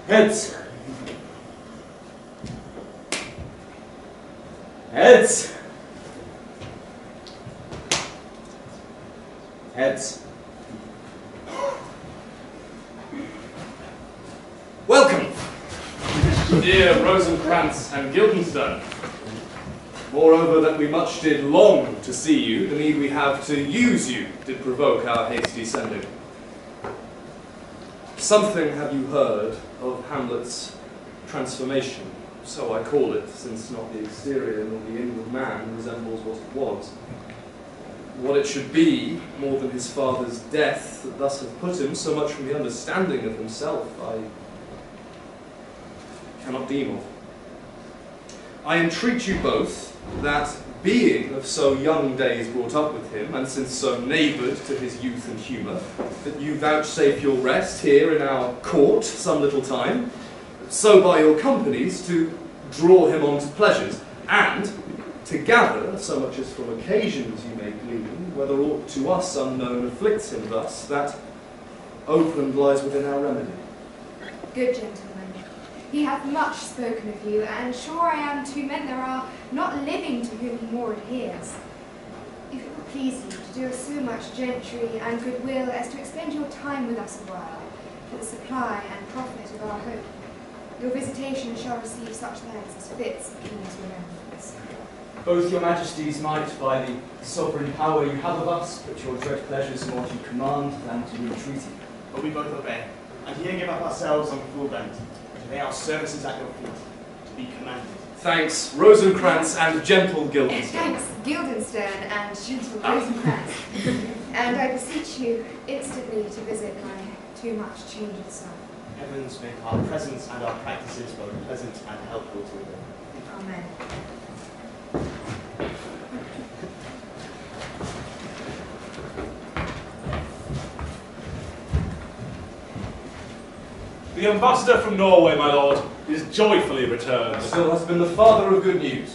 Heads. Heads. Heads. Welcome! Dear Rosencrantz and Guildenstern, moreover that we much did long to see you, the need we have to use you did provoke our hasty sending. Something have you heard of Hamlet's transformation, so I call it, since not the exterior nor the inward man resembles what it was. What it should be, more than his father's death, that thus hath put him so much from the understanding of himself, I cannot deem of. I entreat you both, that being of so young days brought up with him, and since so neighboured to his youth and humour, that you vouchsafe your rest here in our court some little time, so by your companies to draw him on to pleasures, and to gather, so much as from occasions you may glean, whether aught to us unknown afflicts him thus, that open lies within our remedy. Good gentlemen, he hath much spoken of you, and sure I am 2 men there are not living to whom he more adheres. If it will please you to do us so much gentry and goodwill as to expend your time with us a while, for the supply and profit of our hope, your visitation shall receive such thanks as fits the king's remembrance. Both your majesties might, by the sovereign power you have of us, put your dread pleasures more to command than to entreaty. But we both obey, and here give up ourselves on full bent, to lay our services at your feet, to be commanded. Thanks, Rosencrantz and gentle Guildenstern. Thanks, Guildenstern and gentle Rosencrantz. And I beseech you instantly to visit my too much changed son. Heavens make our presence and our practices both pleasant and helpful to them. Amen. The ambassador from Norway, my lord, is joyfully returned. Still has been the father of good news.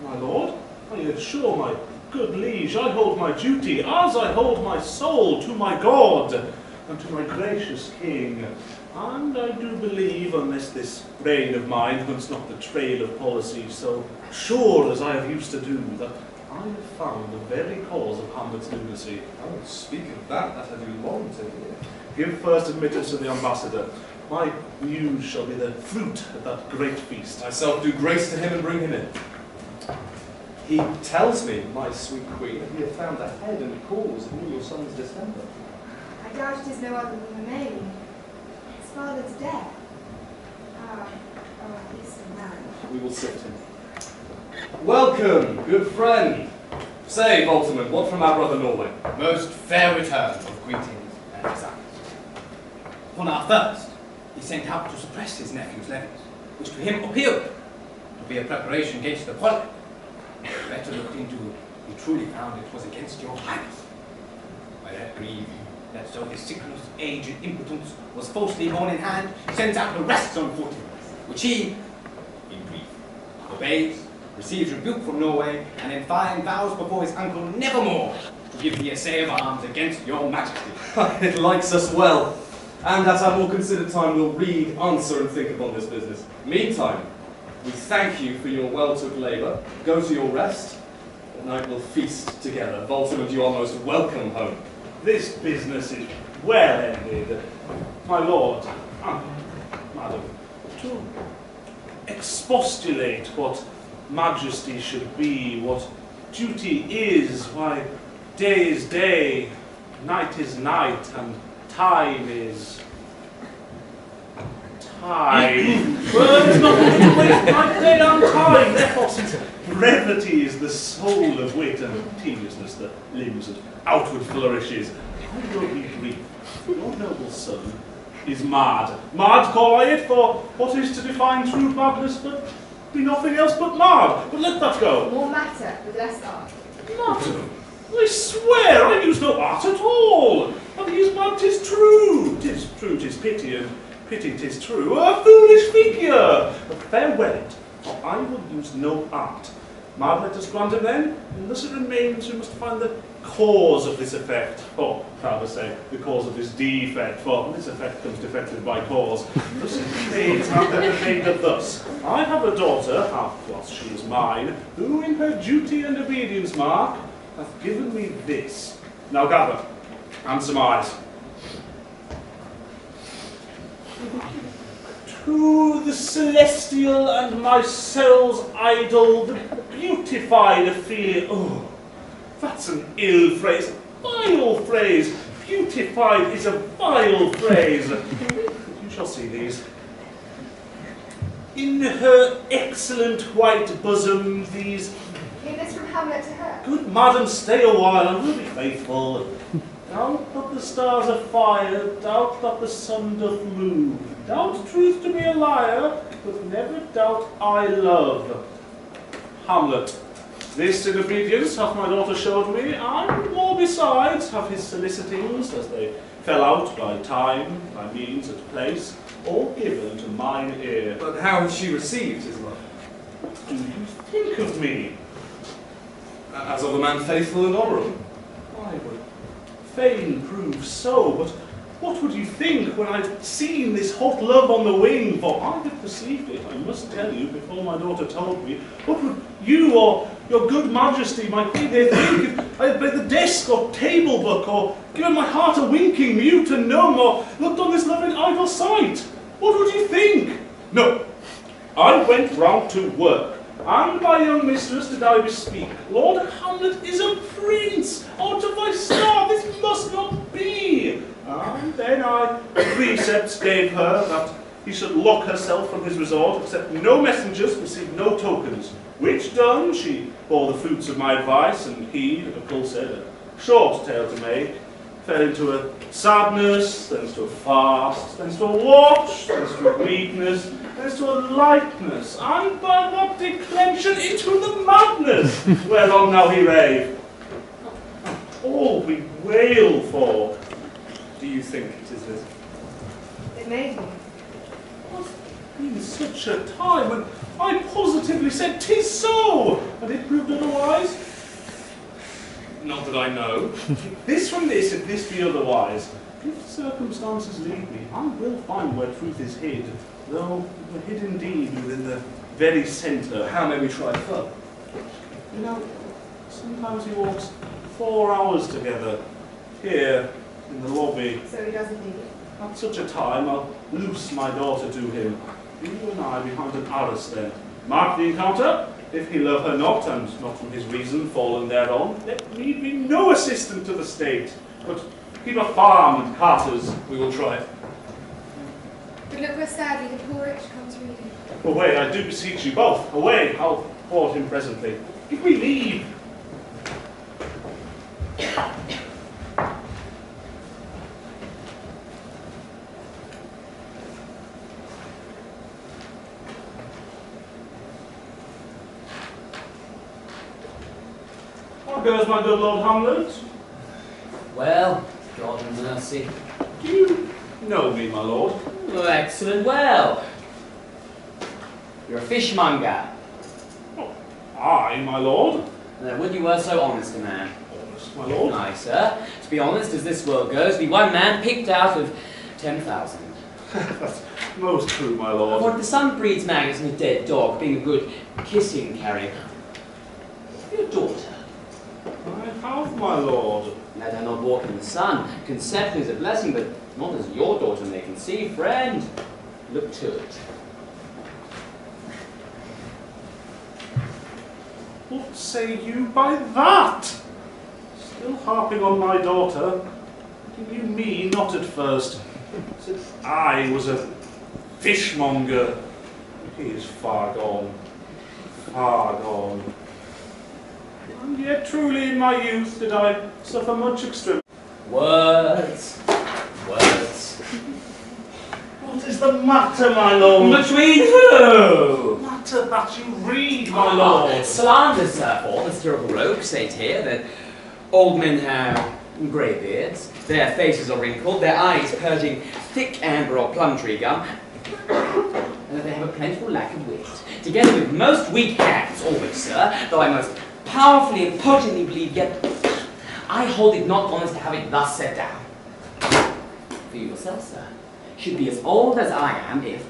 My lord, I assure my good liege, I hold my duty, as I hold my soul, to my God and to my gracious king. And I do believe, unless this brain of mine hunts not the trail of policy so sure as I have used to do, that I have found the very cause of Hamlet's lunacy. Oh, speak of that I do long to hear. Give first admittance to the ambassador. My news shall be the fruit of that great feast. Myself do grace to him and bring him in. He tells me, my sweet queen, that he hath found the head and cause of all your son's distemper. I doubt it is no other than the maid. His father's death. At least in marriage. We will sift him. Welcome, good friend. Say, Volterman, what from our brother Norway? Most fair return of greetings and designs. On our first, he sent out to suppress his nephew's levies, which to him appeared to be a preparation against the Poland. Better looked into, he truly found it was against your highness. Whereat grieve that so his sickness, age, and impotence was falsely borne in hand, sends out the rest on foot, which he, in brief, obeys, receives rebuke from Norway, and in fine vows before his uncle nevermore to give the essay of arms against your majesty. It likes us well. And at our more considered time we'll read, answer, and think upon this business. Meantime, we thank you for your well-took labour. Go to your rest. At night we'll feast together. Volterman, you are most welcome home. This business is well ended, my lord, madam, to expostulate what majesty should be, what duty is, why day is day, night is night, and time is time. Well, it's not to waste my day on time, therefore, since brevity is the soul of wit and tediousness the limbs and outward flourishes, I will be brief. Your noble son is mad. Mad call I it, for what is to define true madness but be nothing else but mad. But let that go. More matter with less art. Madam, I swear I use no art at all. And he is mad, 'tis true. 'Tis true, 'tis pity, and pity 'tis true. A foolish figure. But farewell it, for I will use no art. Mad let us grant him then, and thus it remains we must find the cause of this effect, or rather say, the cause of this defect, for this effect comes defected by cause. Thus fades after fade thus. I have a daughter, whilst she is mine, who in her duty and obedience, mark, hath given me this. Now gather, and surmise. To the celestial and my soul's idol, the beautified Ophelia. Oh, that's an ill phrase, vile phrase. Beautified is a vile phrase. You shall see these. In her excellent white bosom, these. Came this from Hamlet to her? Good madam, stay a while, and we'll be faithful. Doubt that the stars are fire, doubt that the sun doth move. Doubt truth to be a liar, but never doubt I love. Hamlet. This in obedience hath my daughter showed me, and more besides have his solicitings, as they fell out by time, by means and place, all given to mine ear. But how has she received his love? What do you think of me? As of a man faithful and honourable. I would fain prove so, but what would you think when I'd seen this hot love on the wing? For I had perceived it, I must tell you, before my daughter told me. What would you or your good majesty, my queen, think if I had read the desk or table book, or given my heart a winking, mute and numb, or looked on this loving idle sight? What would you think? No, I went round to work, and my young mistress did I bespeak. Lord Hamlet is a prince! Out of my star, this must not be! And then I precepts gave her that he should lock herself from his resort, accept no messengers, receive no tokens. Which done, she bore the fruits of my advice, and he, of course, said a short tale to make, fell into a sadness, then to a fast, then to a watch, then to a weakness, then to a lightness, and by what declension into the madness, whereon now he rave. All we wail for. Do you think it is this? It may be. What in such a time when I positively said 'tis so, and it proved otherwise? Not that I know. This from this, if this be otherwise. If circumstances lead me, I will find where truth is hid, though hid indeed within the very centre. How may we try further? You know, sometimes he walks 4 hours together, here in the lobby. So he doesn't need it. At such a time, I'll loose my daughter to him. You and I behind an arras then. Mark the encounter. If he love her not, and not from his reason fallen thereon, let need be no assistant to the state, but keep a farm and carters. We will try it. But look where sadly the poor rich comes reading. Away, I do beseech you both. Away, I'll report him presently. Give me leave. How goes my good Lord Hamlet? Well, God have mercy. Do you know me, my lord? Oh, excellent. Well, you're a fishmonger. Oh, I, my lord? Would you were so honest a man. Honest, my lord? Aye, sir. To be honest, as this world goes, be one man picked out of 10,000. That's most true, my For lord. if the sun breeds maggots in a dead dog, being a good kissing carrier. Your daughter. I have, my lord. Let her not walk in the sun. Conception is a blessing, but not as your daughter may conceive, friend. Look to it. What say you by that? Still harping on my daughter. You knew me not at first. Said I was a fishmonger. He is far gone. Far gone. And yet truly in my youth did I suffer much extremity. Words. Words. What is the matter, my lord? Between who? Matter that you read, my lord. Slander, sir, for the terrible rogue said here that old men have grey beards, their faces are wrinkled, their eyes purging thick amber or plum tree gum, and that they have a plentiful lack of wit, together with most weak hands, always, sir, though I most powerfully and potently believe, yet I hold it not honest to have it thus set down. For you yourself, sir, should be as old as I am if,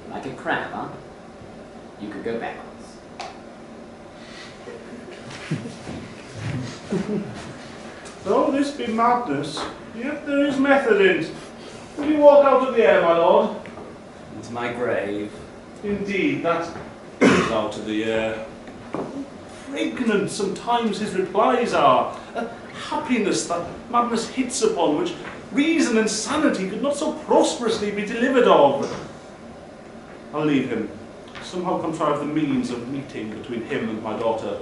like a crab, huh? You could go backwards. Though this be madness, yet there is method in it. Will you walk out of the air, my lord? Into my grave. Indeed, that is out of the air. Pregnant sometimes his replies are, a happiness that madness hits upon, which reason and sanity could not so prosperously be delivered of. I'll leave him. Somehow contrive the means of meeting between him and my daughter.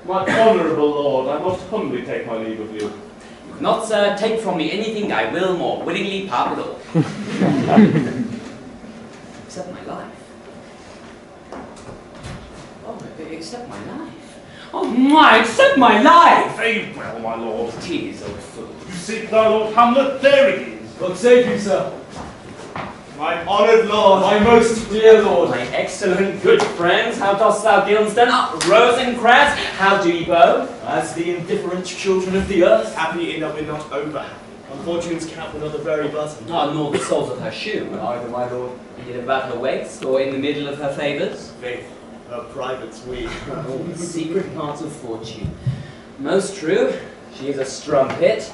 My honourable lord, I most humbly take my leave of you. You cannot, sir, take from me anything I will more willingly part with all. Except my life. Oh, except my life. Oh my, except my life! Very well, my lord. Tease, old fool. You seek thy Lord Hamlet, there it is. God save you, sir. My honoured lord. My most dear lord. My excellent good friends, how dost thou, Gilston? Up, Rosencrantz, how do ye both? As the indifferent children of the earth, happy in that we're not over happy. On fortune's cap we're not the very button. Ah, nor the soles of her shoe. Neither, my lord. Either about her waist, or in the middle of her favours. Faith, her privates we. All the secret parts of fortune. Most true, she is a strumpet.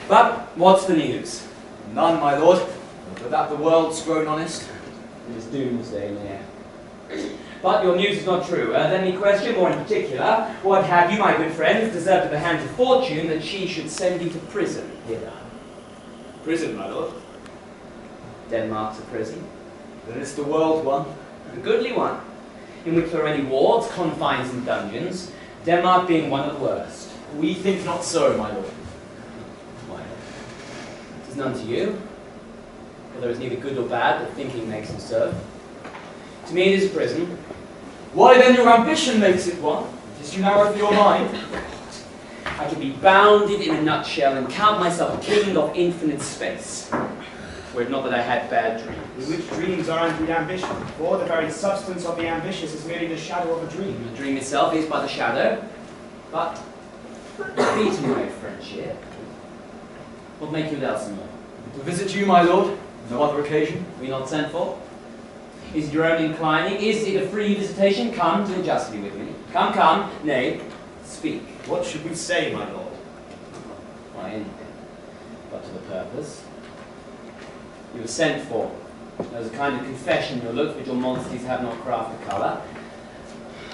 But what's the news? None, my lord. But that the world's grown honest. It is doomsday near. But your news is not true. Let me question more in particular. What have you, my good friends, deserved at the hands of fortune that she should send you to prison hither? Prison, my lord. Denmark's a prison. Then it's the world one. A goodly one, in which there are many wards, confines, and dungeons, Denmark being one of the worst. We think not so, my lord. Why? 'Tis none to you. For there is neither good or bad, but thinking makes them so. To me it is prison. Why then your ambition makes it one? It is too narrow for your mind. I can be bounded in a nutshell and count myself king of infinite space. Were it not that I had bad dreams. In which dreams are indeed ambition, for the very substance of the ambitious is merely the shadow of a dream. The dream itself is but a shadow, but be to my friendship. What make you Elsinore? To visit you, my lord. No other occasion. We not sent for? Is it your own inclining? Is it a free visitation? Come to justly with me. Come, come, nay, speak. What should we say, my lord? Why, anything, but to the purpose. You were sent for. There's a kind of confession in your look, but your modesties have not craft of colour.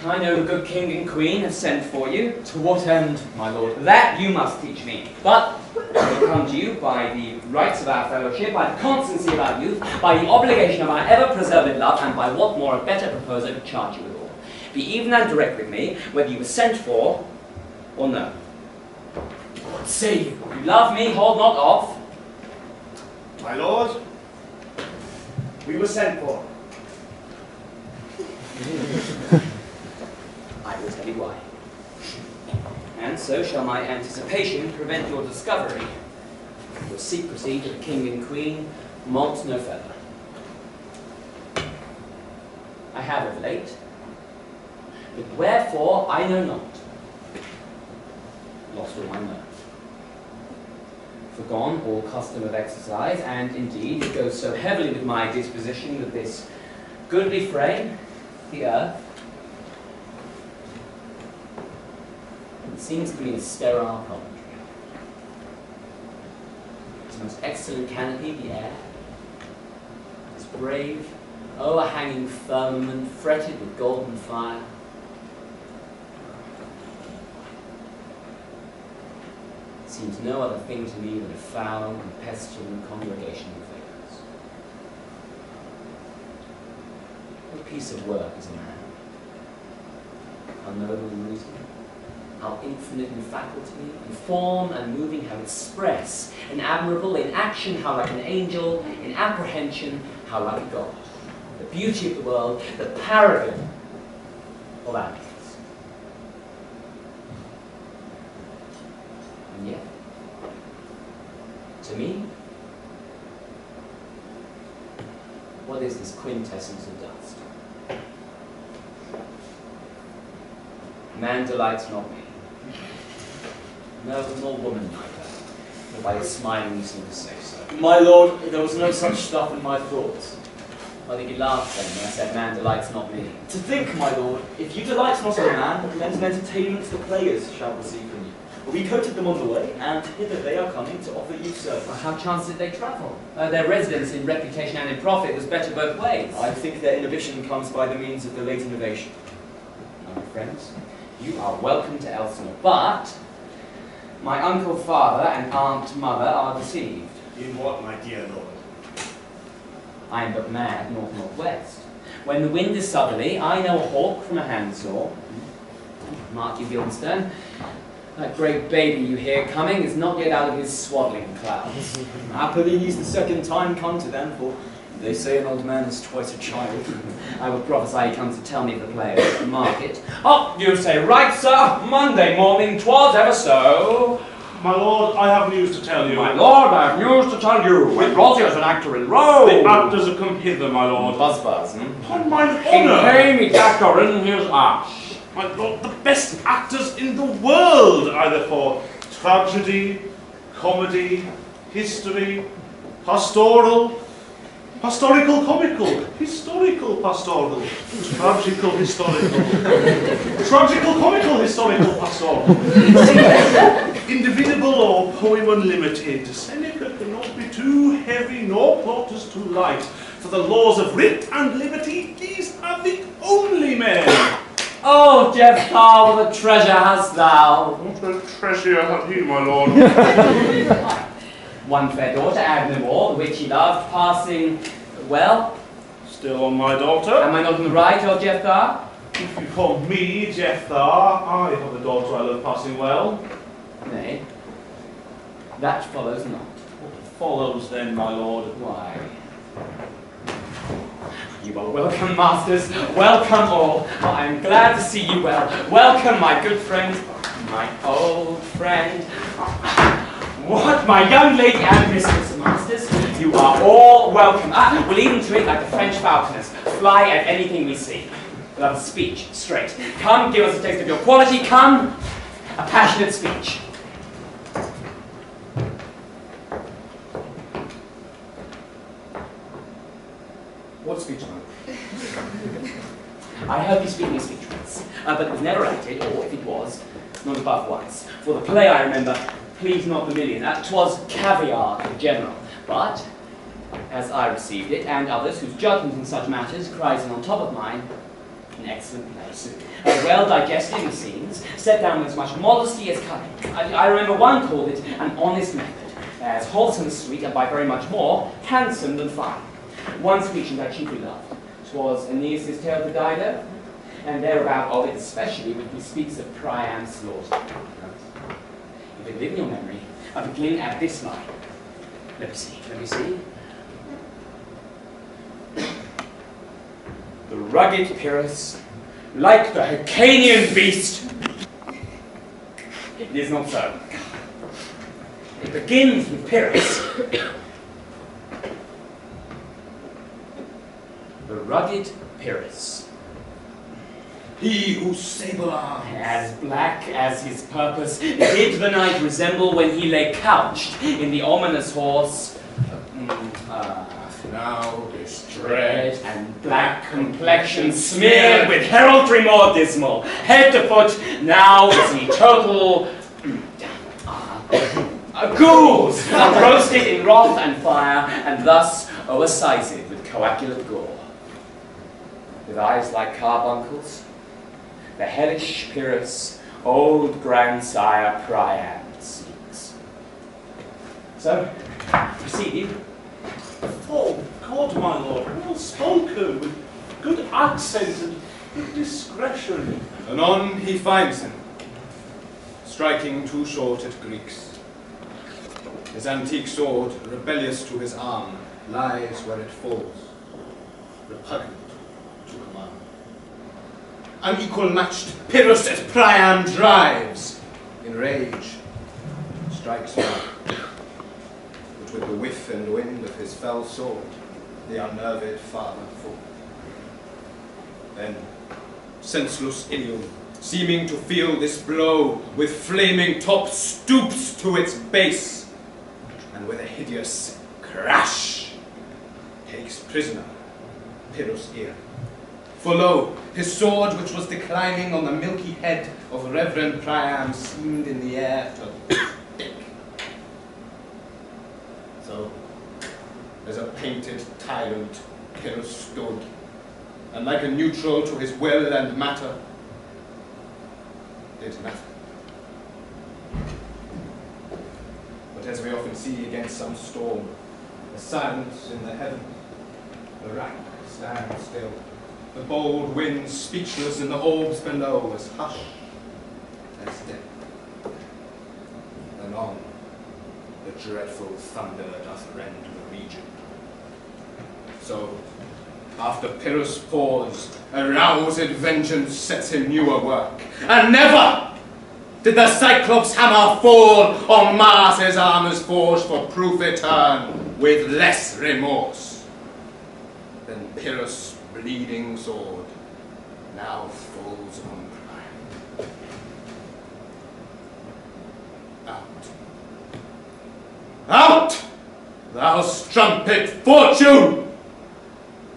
I know the good king and queen have sent for you. To what end, my lord? That you must teach me. But I will come to you by the rights of our fellowship, by the constancy of our youth, by the obligation of our ever-preserved love, and by what more a better proposer could charge you withal. Be even and direct with me, whether you were sent for or no. What say you? You love me, hold not off. My lord, we were sent for. I will tell you why. And so shall my anticipation prevent your discovery. Your secrecy to the king and queen moults no feather. I have of late, but wherefore I know not, lost all my nerve. Forgone all custom of exercise, and indeed it goes so heavily with my disposition that this goodly frame, the earth, it seems to me a sterile promontory. Its most excellent canopy, the air, its brave, a hanging firmament fretted with golden fire. It seems no other thing to me than a foul and pestilent congregation of vapours. What piece of work is a man? How noble in reason, how infinite in faculty, in form and moving, how express, and admirable in action, how like an angel, in apprehension, how like a god. The beauty of the world, the paragon of animals. And yet, to me, what is this quintessence of dust? Man delights not me. No, nor woman neither. Though by his smiling you seem to say so. My lord, there was no such stuff in my thoughts. I think you laughed then when I said man delights not me. To think, my lord, if you delight not in a man, then an entertainment the players shall receive from you. We coated them on the way, and hither they are coming to offer you service. Well, how chance did they travel? Their residence in reputation and in profit was better both ways. I think their inhibition comes by the means of the late innovation. Now, my friends, you are welcome to Elsinore, but my uncle father and aunt mother are deceived. In what, my dear lord? I am but mad north-northwest. When the wind is southerly, I know a hawk from a handsaw. Mark you, Guildenstern, that great baby you hear coming is not yet out of his swaddling clouds. Happily he's the second time come to them, for they say an old man is twice a child. I will prophesy he comes to tell me of the play at the market. Oh, you say right, sir. Monday morning, 'twas ever so. My lord, I have news to tell you. My lord, I have news to tell you. We brought you as an actor in Rome. The actors have come hither, my lord. Buzz, hmm? Upon mine King honour. came, each actor in his ass. My lord, the best actors in the world, either for tragedy, comedy, history, pastoral, historical comical, historical pastoral, tragical historical, tragical comical historical pastoral, indivisible or poem unlimited. Seneca cannot be too heavy nor Plautus too light. For the laws of writ and liberty, these are the only men. Oh, Jephthah, what a treasure hast thou! What a treasure have he, my lord. One fair daughter, add no more, the which he loved, passing well. Still on my daughter. Am I not in the right, O Jephthah? If you call me Jephthah, I have a daughter I love passing well. Nay, that follows not. What follows then, my lord? Why? You are welcome, masters. Welcome all. Oh, I am glad to see you well. Welcome, my good friend, my old friend. What, my young lady and mistress, masters? You are all welcome. We'll even treat like the French falconers. Fly at anything we see. We'll have a speech, straight. Come, give us a taste of your quality. Come, a passionate speech. What speech, man? I heard you speaking a speech once, but it was never acted, or if it was, not above once. For the play I remember, Please Not the Million, 'twas caviar to the general. But, as I received it, and others whose judgment in such matters cries in on top of mine, an excellent place. Well digested in scenes, set down with as much modesty as cunning. I remember one called it an honest method, as wholesome, sweet, and by very much more, handsome than fine. One speech that I chiefly loved. 'Twas Aeneas' tale to Dido, and thereabout of it especially when he speaks of Priam's slaughter. If it live in your memory, I begin at this line. Let me see. The rugged Pyrrhus, like the Hyrcanian beast. It is not so. It begins with Pyrrhus. The rugged Pyrrhus. He whose sable arms, as black as his purpose, did the night resemble when he lay couched in the ominous horse, now this dread and black complexion smeared with heraldry more dismal, head to foot, now is he total ghouls, roasted in wrath and fire, and thus o'ersized with coagulate gore. With eyes like carbuncles, the hellish Pyrrhus, old grandsire Priam seeks. So, proceed. Oh, God, my lord, well spoken, with good accent and good discretion. Anon he finds him, striking too short at Greeks. His antique sword, rebellious to his arm, lies where it falls, repugnant to command. Unequal matched Pyrrhus at Priam drives, in rage, strikes back. But with the whiff and wind of his fell sword, the unnerved father falls. Then, senseless Ilium, seeming to feel this blow, with flaming top stoops to its base, and with a hideous crash takes prisoner Pyrrhus' ear. For lo, his sword, which was declining on the milky head of Reverend Priam, seemed in the air to stick. So, as a painted tyrant, Pyrrhus stood, and like a neutral to his will and matter, did nothing. But as we often see against some storm, the silence in the heavens, the rack stands still, the bold wind speechless in the orbs below as hushed as death. Anon, the dreadful thunder doth rend the region. So, after Pyrrhus' pause, aroused vengeance sets him new a work, and never did the Cyclops' hammer fall on Mars' armors forged for proof etern with less remorse than Pyrrhus' bleeding sword now falls on Priam. Out! Out! Thou strumpet fortune!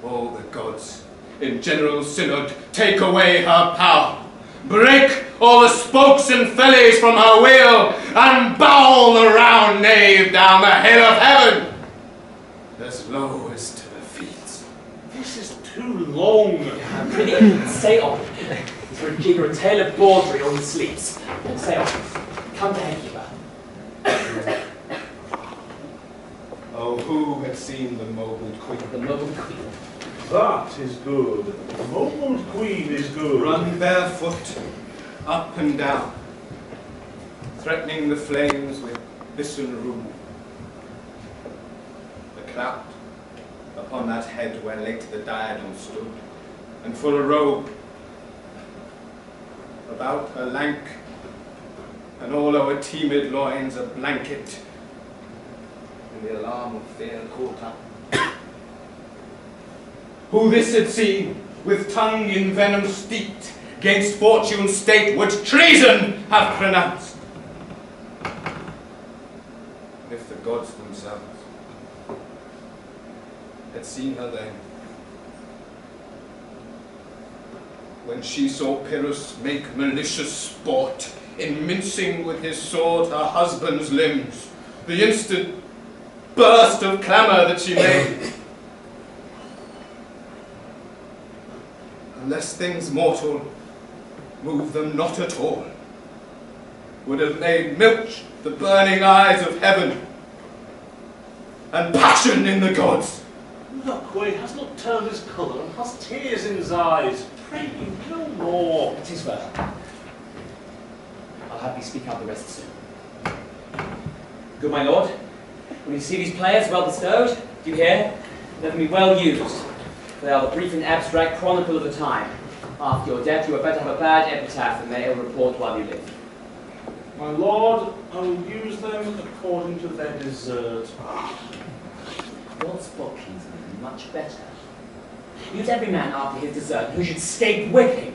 All the gods in general synod take away her power, break all the spokes and fellies from her wheel, and bowl the round nave down the hill of heaven, as low as to the feet. This is too long. Pretty, say on. It's for either a tale of Bawdry or he sleeps. Say on. Come to Hecuba. Oh, who had seen the mobile queen? The mobile queen. That is good. The mobile queen is good. Run barefoot, up and down, threatening the flames with Bison rune. The clout upon that head where late the diadem stood, and for a robe about her lank, and all o'er teemid loins a blanket, and the alarm of fear caught up. Who this had seen, with tongue in venom steeped, 'gainst fortune's state would treason have pronounced. And if the gods themselves had seen her then, when she saw Pyrrhus make malicious sport in mincing with his sword her husband's limbs, the instant burst of clamour that she made, unless things mortal move them not at all, would have made milch the burning eyes of heaven, and passion in the gods. Look, he has not turned his colour and has tears in his eyes. Pray you no more. It is well. I'll have thee speak out the rest soon. Good my lord, when you see these players well bestowed, do you hear? Let them be well used. They are the brief and abstract chronicle of the time. After your death, you had better have a bad epitaph and they'll report while you live. My lord, I will use them according to their desert. Your spot kinsman is much better. Use every man after his desert who should scape with him.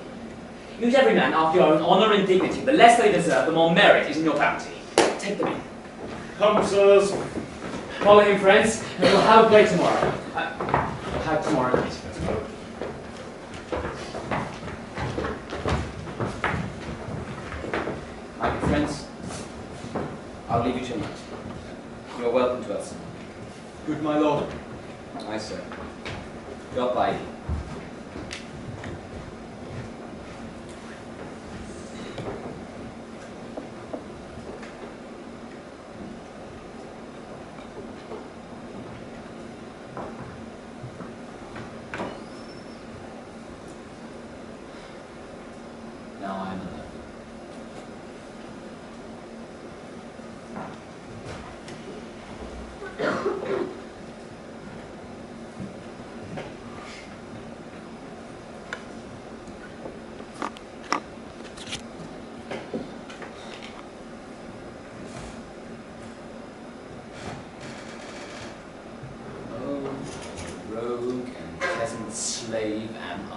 Use every man after your own honour and dignity. The less they deserve, the more merit is in your bounty. Take them in. Come, sirs. Follow him, friends, and we'll have a play tomorrow. We'll have tomorrow night. My good friends, I'll leave you tonight. You're welcome to us. Good my lord. Aye, sir. God by you. Now I'm alone. Rogue and peasant slave am I.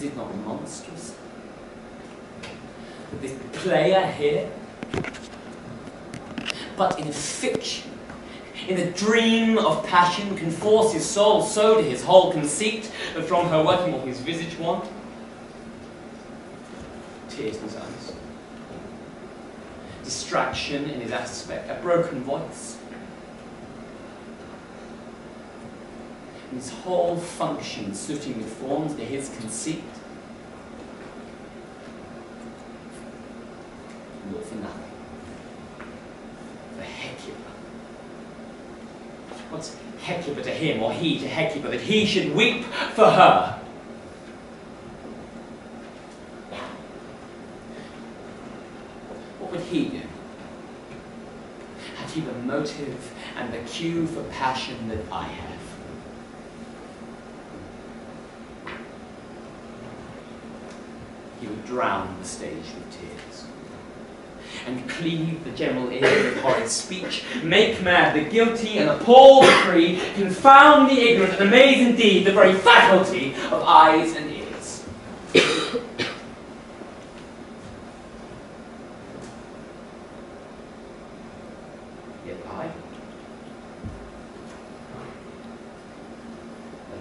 Is it not monstrous that this player here, but in a fiction, in a dream of passion, can force his soul so to his whole conceit that from her working will his visage want? Tears in his eyes, distraction in his aspect, a broken voice. And his whole function suiting with forms to his conceit. And all for nothing. For Hecuba. What's Hecuba to him, or he to Hecuba, that he should weep for her? What would he do? Had he the motive and the cue for passion that I have? He would drown the stage with tears, and cleave the general ear with horrid speech, make mad the guilty and appall the free, confound the ignorant, and amaze indeed the very faculty of eyes and ears. Yet I,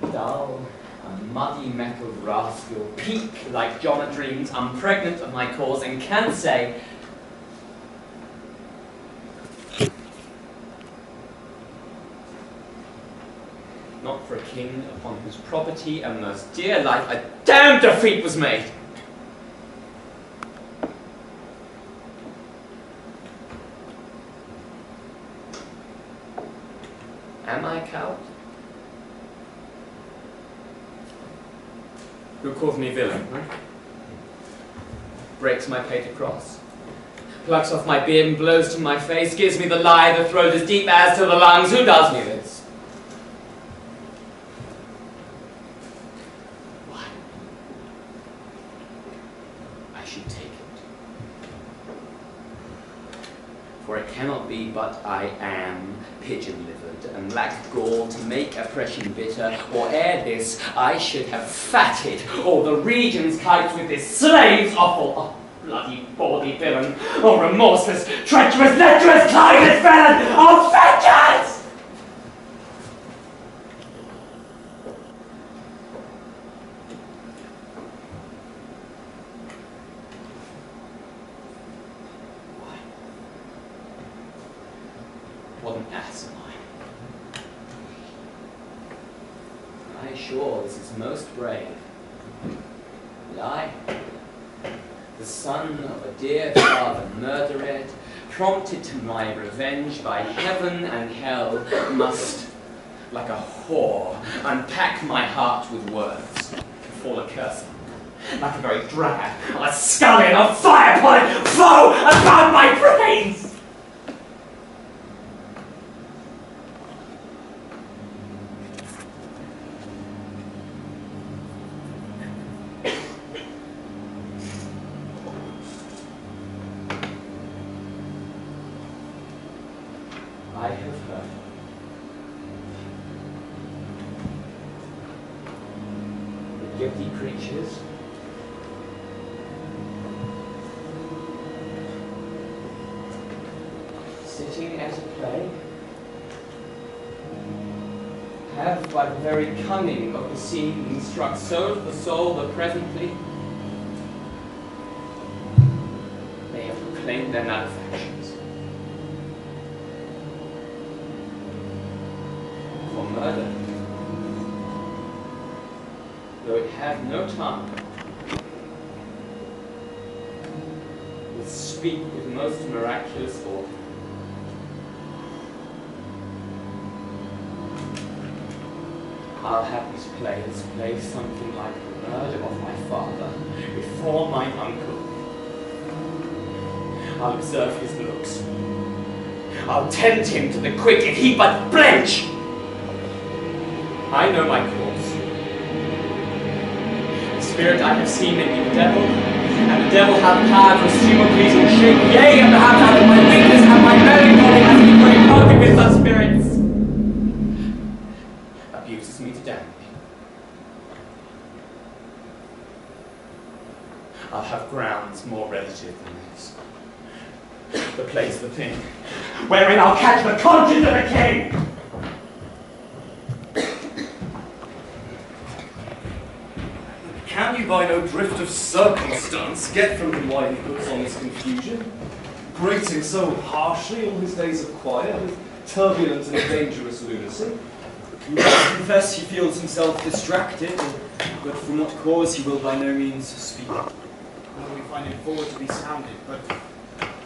a dull, a muddy metalled rascal, peak like John at dreams, unpregnant of my cause, and can say, not for a king upon whose property and most dear life a damned defeat was made. Am I a coward? Who calls me villain, huh? Breaks my pated cross, plucks off my beard and blows to my face, gives me the lie, the throat as deep as to the lungs. Who does me this? Why? I should take it. For it cannot be but I am pigeon-livered, and lack gall to make oppression bitter, or ere this I should have fatted all the region's kites with this slave's offal. Oh, bloody bawdy villain! Oh, remorseless, treacherous, lecherous, kindless felon! Oh, vengeance! Why? What an ass am I? I sure this is most brave. And I, the son of a dear father murdered, prompted to my revenge by heaven and hell, must, like a whore, unpack my heart with words, fall a curse, like a very drag, a scullion, a fire upon it, foe about my brains! I have heard. The guilty creatures sitting at a play have by the very cunning of the scene struck so to the soul that presently they have proclaimed their malefactions. For murder, though it have no tongue, will speak with most miraculous order. I'll have these players play something like the murder of my father before mine uncle. I'll observe his looks. I'll tempt him to the quick if he but blench. I know my course. The spirit I have seen may be the devil, and the devil hath power to assume a pleasing shape, yea, and perhaps out of my weakness and my melancholy has he great contact with such spirits. Abuses me to damn me. conscience. The play's the thing, wherein I'll catch the conscience of the king! Can you by no drift of circumstance get from him why he puts on this confusion? Grating so harshly all his days of quiet with turbulent and dangerous lunacy? He must confess he feels himself distracted, but from what cause he will by no means speak. Well, we find him forward to be sounded, but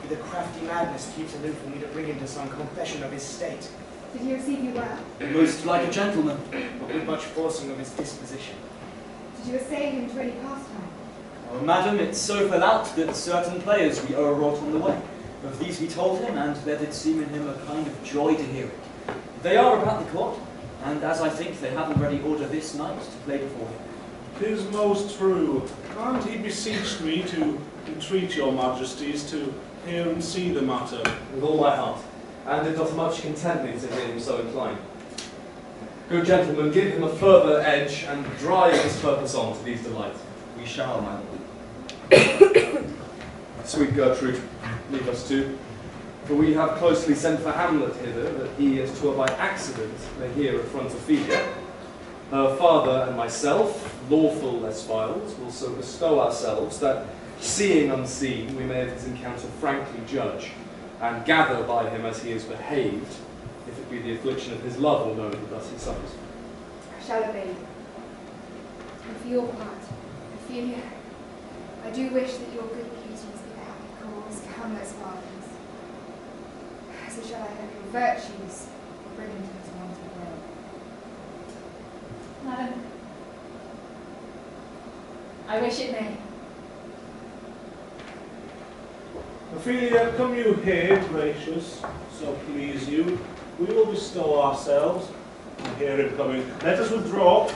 with a crafty madness keeps aloof from me to bring him to some confession of his state. Did he receive you well? Most like a gentleman. But with much forcing of his disposition. Did you assail him to any pastime? Oh, madam, it so fell out that certain players we o'erwrought on the way. Of these we told him, and there did seem in him a kind of joy to hear it. They are about the court, and as I think they have already order this night to play before him. 'Tis most true. Can't he beseech me to entreat your majesties to hear and see the matter? With all my heart, and it doth much content me to hear him so inclined. Good gentlemen, give him a further edge, and drive his purpose on to these delights. We shall, my lord. Sweet Gertrude, leave us too, for we have closely sent for Hamlet hither, that he, as 'twere by accident, may hear of front Ophelia. Her father and myself, lawful Esquiles, will so bestow ourselves, that, seeing unseen, we may of his encounter frankly judge, and gather by him as he is behaved, if it be the affliction of his love or known that thus he suffers. I shall obey you. And for your part, Ophelia, I do wish that your good beauties be the happy cause of Hamlet's violence. So shall I hope your virtues will bring him to his wanted will. Madam, I wish it may. Ophelia, come you here, gracious, so please you. We will bestow ourselves. I hear him coming. Let us withdraw.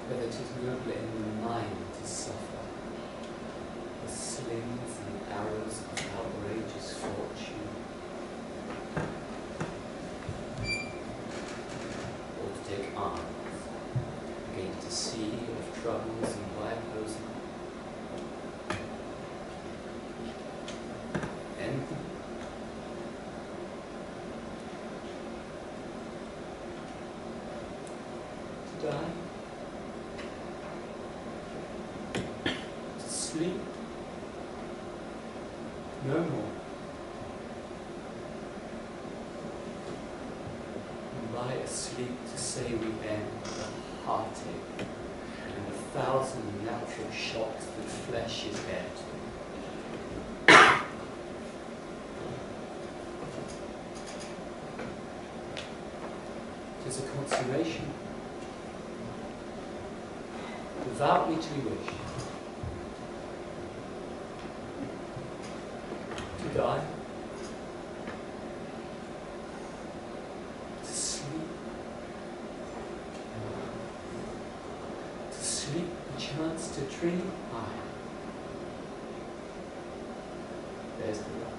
Whether it is nobler in the mind to suffer the slings and arrows of outrageous fortune, or to take arms against a sea of troubles and wide bosom. Anything? To die? Sleep? No more. And lie asleep to say say we end the heartache and 1,000 natural shocks that flesh is heir to. 'Tis a consummation, devoutly to be wished, to die, to sleep, a chance to dream. Aye, there's the love.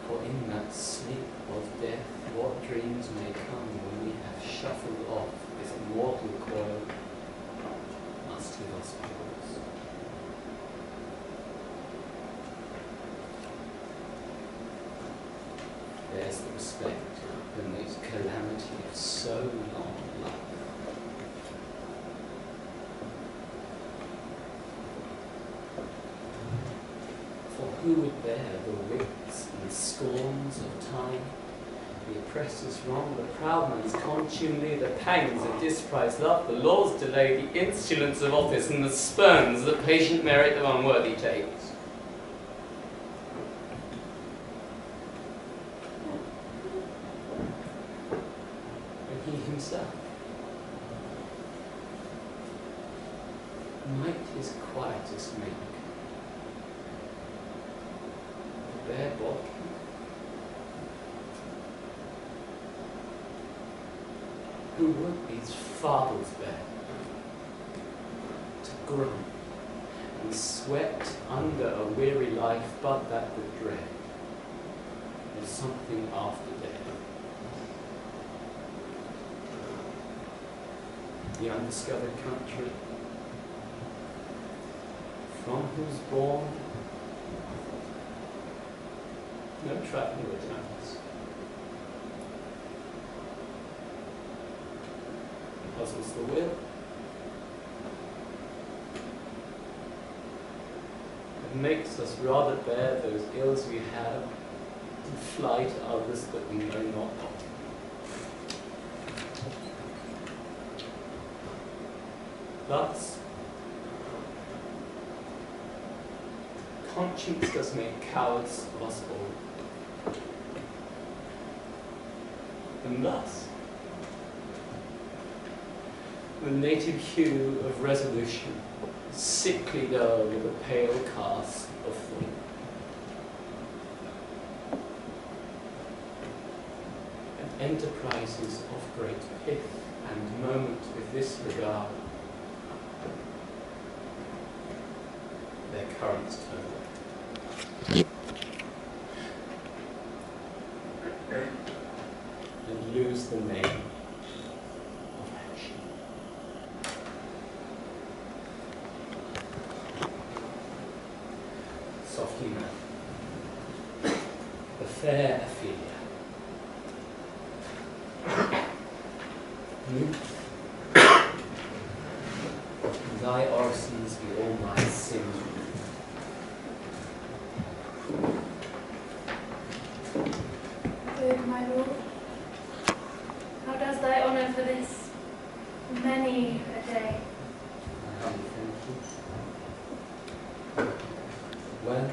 For in that sleep of death, what dreams may come when we have shuffled off this mortal coil, must give us pause. There's the respect amidst calamity of so long life. For who would bear the wits and scorns of time, the oppressor's wrong, the proud man's contumely, the pangs of disprized love, the law's delay, the insolence of office, and the spurns that patient merit of unworthy takes? And he himself, might his quietest make bare body, who would these fathers bear, to groan and sweat under a weary life, but that the dread of something after death, the undiscovered country, from whose bourne no traveller returns. Puzzles the will. It makes us rather bear those ills we have and fly to others that we know not of. Thus, conscience does make cowards of us all. And thus, the native hue of resolution, sickly dull with a pale cast of thought. And enterprises of great pith and moment with this regard, their currents turn. And lose the name of action. Softly now, the fair Ophelia, move, and thy orisons be all my sins. Good, my lord. How does thy honour for this many a day? I humbly thank you. Well,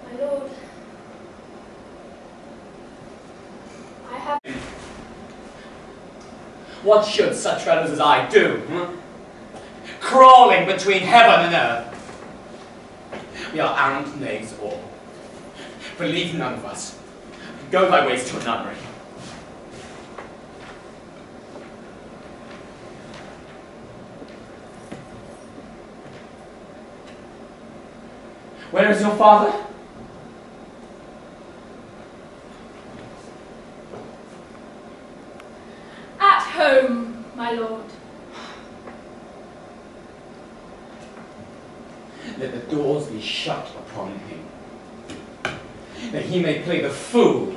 My lord, I have... what should such fellows as I do? Crawling between heaven and earth. We are arrant knaves all. Believe none of us. Go thy ways to a nunnery. Where is your father? At home, my lord. Let the doors be shut upon him. that he may play the fool,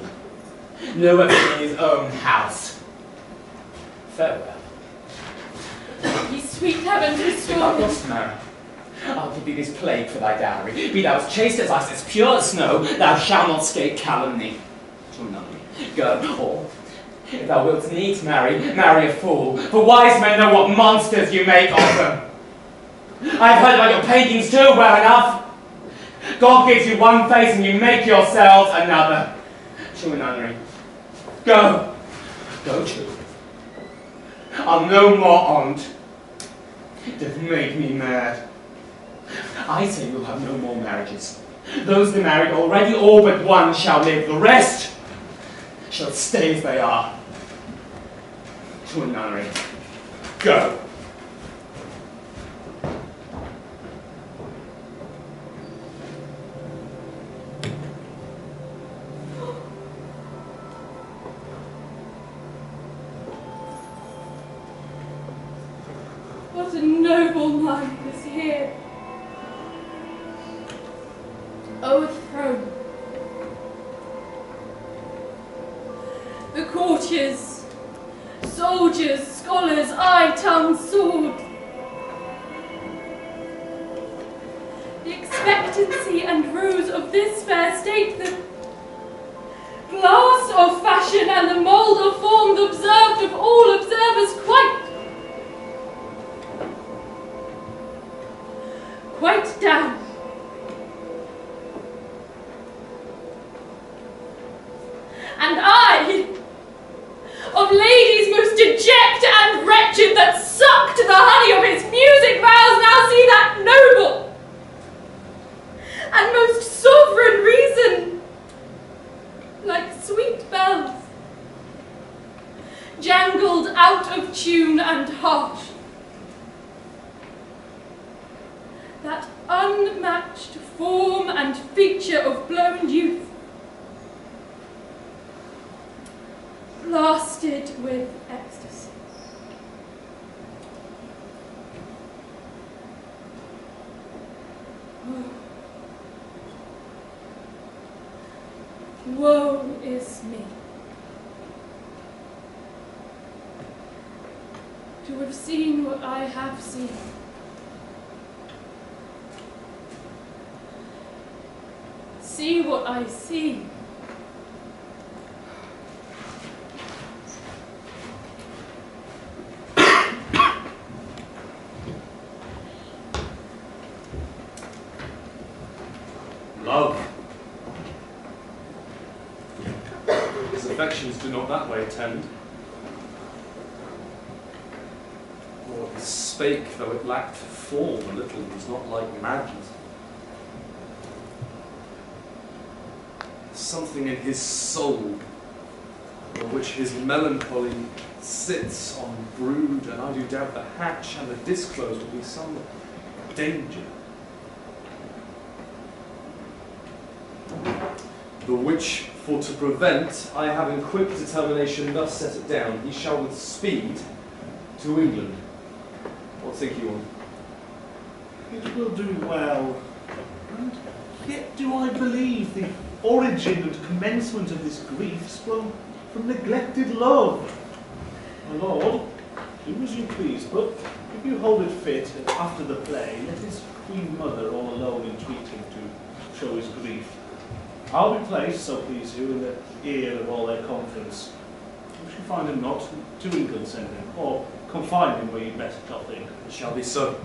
nowhere but in his own house. Farewell. Ye sweet heavens, If restore thou me. dost marry, I'll give thee this plague for thy dowry. Be thou as chaste as ice, as pure as snow, thou shalt not scape calumny. To none. Go, or, if thou wilt needs marry a fool, for wise men know what monsters you make of them. I have heard about your paintings too, well enough. God gives you one face and you make yourselves another. To a nunnery. Go. Go to. I'm no more on't. It doth make me mad. I say we'll have no more marriages. Those that married already, all but one shall live. The rest shall stay as they are. To a nunnery. Go. What a noble mind is here. O throne. The courtiers, soldiers, scholars, eye, tongue, sword. The expectancy and ruse of this fair state, the glass of fashion and the mould of form, the observed of all observers quite down. And I, of ladies most deject and wretched, that sucked the honey of his music vows, now see that noble and most sovereign reason, like sweet bells, jangled out of tune and harsh. That unmatched form and feature of blown youth, blasted with ecstasy. Woe is me. To have seen what I have seen. See what I see. Love. His affections do not that way tend. Or he spake, though it lacked form a little, was not like madness. Something in his soul, for which his melancholy sits on brood, and I do doubt the hatch and the disclose will be some danger. The which, for to prevent, I have in quick determination thus set it down, he shall with speed to England. What think you on? It will do well. And yet do I believe the origin and commencement of this grief sprung from neglected love. My lord, do as you please, but if you hold it fit, after the play, let his queen mother all alone entreat him to show his grief. I'll be placed, so please you, in the ear of all their conference. If you find him not, to England send him, or confine him where you best shall think. It shall be so.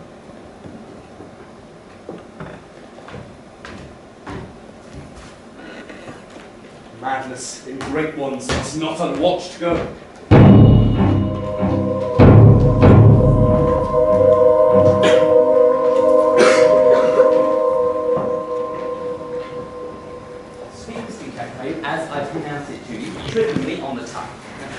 Madness in great ones must not unwatched go. As I pronounce it to you, trippingly on the tongue.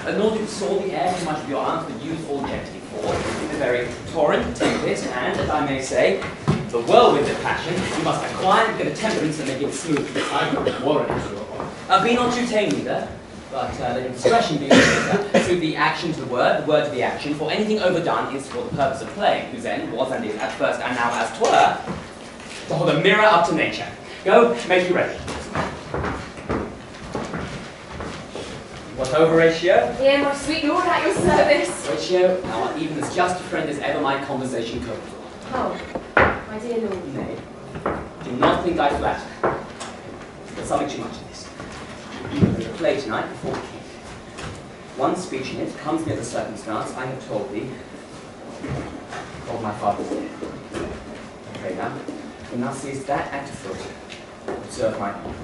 Nor do saw the air too much of your arms, but use all gently for, in the very torrent, tempest, and, as I may say, the whirlwind of passion, you must acquire and get a temperance that make it smooth. I don't warrant you. Be not too tame either, but let discretion be suit the action to the word to the action, for anything overdone is for the purpose of playing, whose end was and is at first and now as 'twere, to hold a mirror up to nature. Go, make you ready. What over, Horatio? Here, my sweet lord, at your service. Horatio, thou art even as just a friend as ever my conversation could. Oh, my dear lord. Nay, do not think I flatter. There's something too much in this. There is a play tonight before the king. One speech in it comes near the circumstance I have told thee of my father's death. Pray now, when thou seest that act afoot, observe my honour.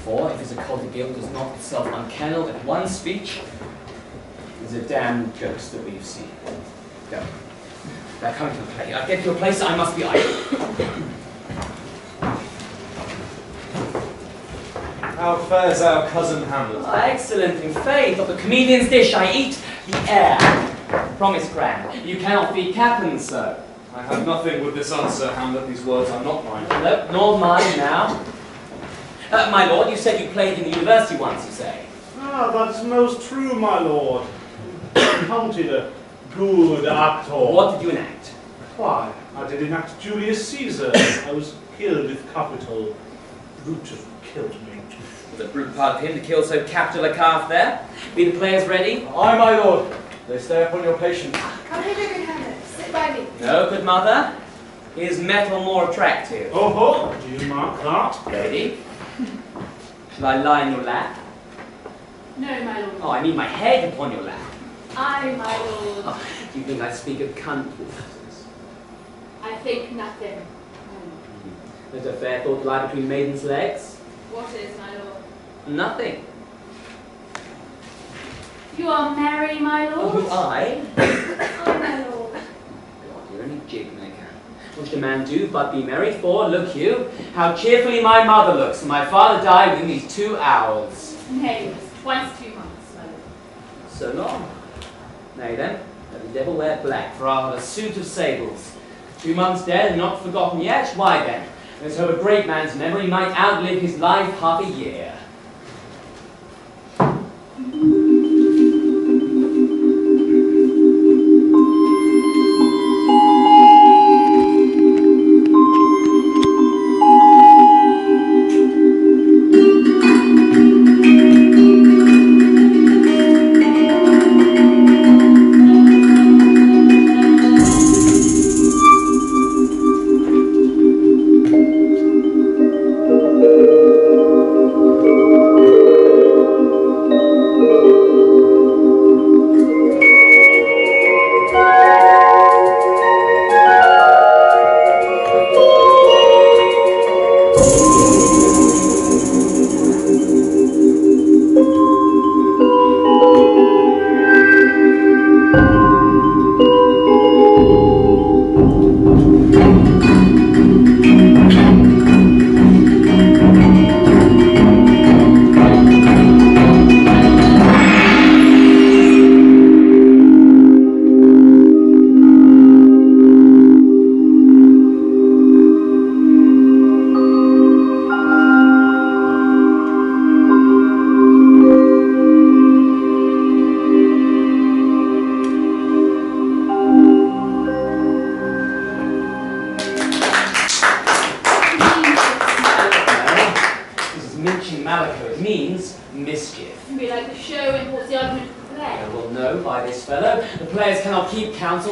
For if his occulted guilt does not itself unkennel at one speech, it is a damned ghost that we have seen. Go. Thou coming to the play. I get to a place I must be idle. How fares our cousin Hamlet? Excellent, in faith. Of the comedian's dish I eat the air. Promise, Gran, you cannot feed captains so. I have nothing with this answer, Hamlet. These words are not mine. No, nor mine now. My lord, you said you played in the university once, you say? Ah, that's most true, my lord. Counted a good actor. What did you enact? Why, I did enact Julius Caesar. I was killed with capital. Brute have killed me. Was a brute part of him to kill so capital a calf there? Be the players ready? Aye, my lord. They stay upon your patience. Come here, good Hamlet. Sit by me. No, good mother. Is metal more attractive? Oh, do you mark that? Ready? Shall I lie in your lap? No, my lord. Oh, I mean my head upon your lap. Aye, my lord. Oh, do you think I speak of cunt with I think nothing. There's a fair thought lie between maiden's legs? What is, my lord? Nothing. You are merry, my Oh, lord? who, I? Aye, my lord. God, you're only jig maker. What should a man do but be merry? For, look you, how cheerfully my mother looks, and my father died within these 2 hours. Nay, it was twice 2 months, my lord. So long. Nay then, let the devil wear black, for I'll have a suit of sables. 2 months dead and not forgotten yet? Why then, let's hope a great man's memory might outlive his life half a year.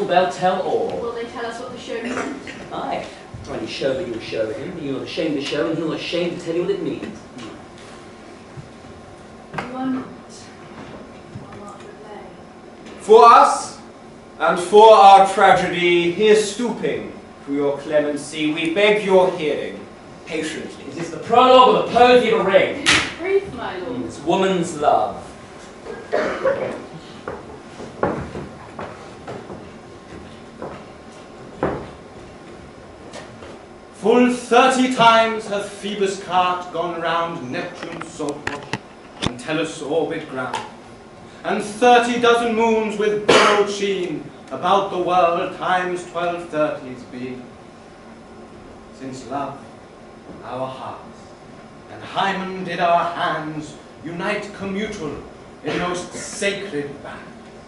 They'll tell all. Will they tell us what the show meant? Aye. Or any show that you show him, you're not ashamed to show, and he'll not ashamed to tell you what it means. For us, and for our tragedy, here stooping to your clemency, we beg your hearing patiently. Is this the prologue or the poetry of a ring? Brief, my lord. It's woman's love. Full 30 times hath Phoebus' cart gone round Neptune's salt-wash and Tellus' orbit ground, and 30 dozen moons with borrowed sheen about the world times 1230's been. Since love, our hearts, and Hymen did our hands unite commutual in most sacred band.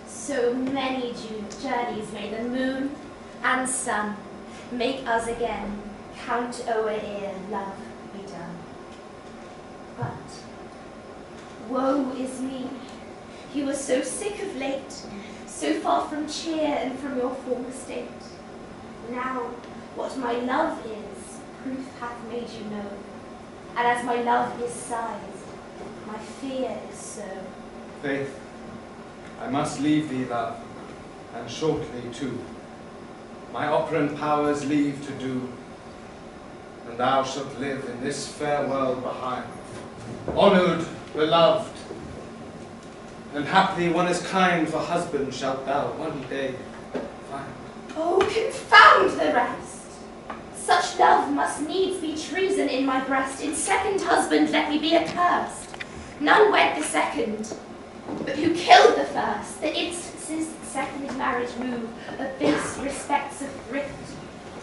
So many journeys may the moon and sun make us again count o'er ere love be done. But woe is me, You were so sick of late, so far from cheer and from your former state. Now, what my love is, proof hath made you know. And as my love is sized, my fear is so. Faith, I must leave thee, love, and shortly too. My operant powers leave to do, and thou shalt live in this fair world behind, honoured, beloved, and haply one as kind for husband shalt thou one day find. Oh, confound the rest! Such love must needs be treason in my breast. In second husband let me be accursed. None wed the second, but who killed the first? The instances that second marriage move, of base respects of thrift,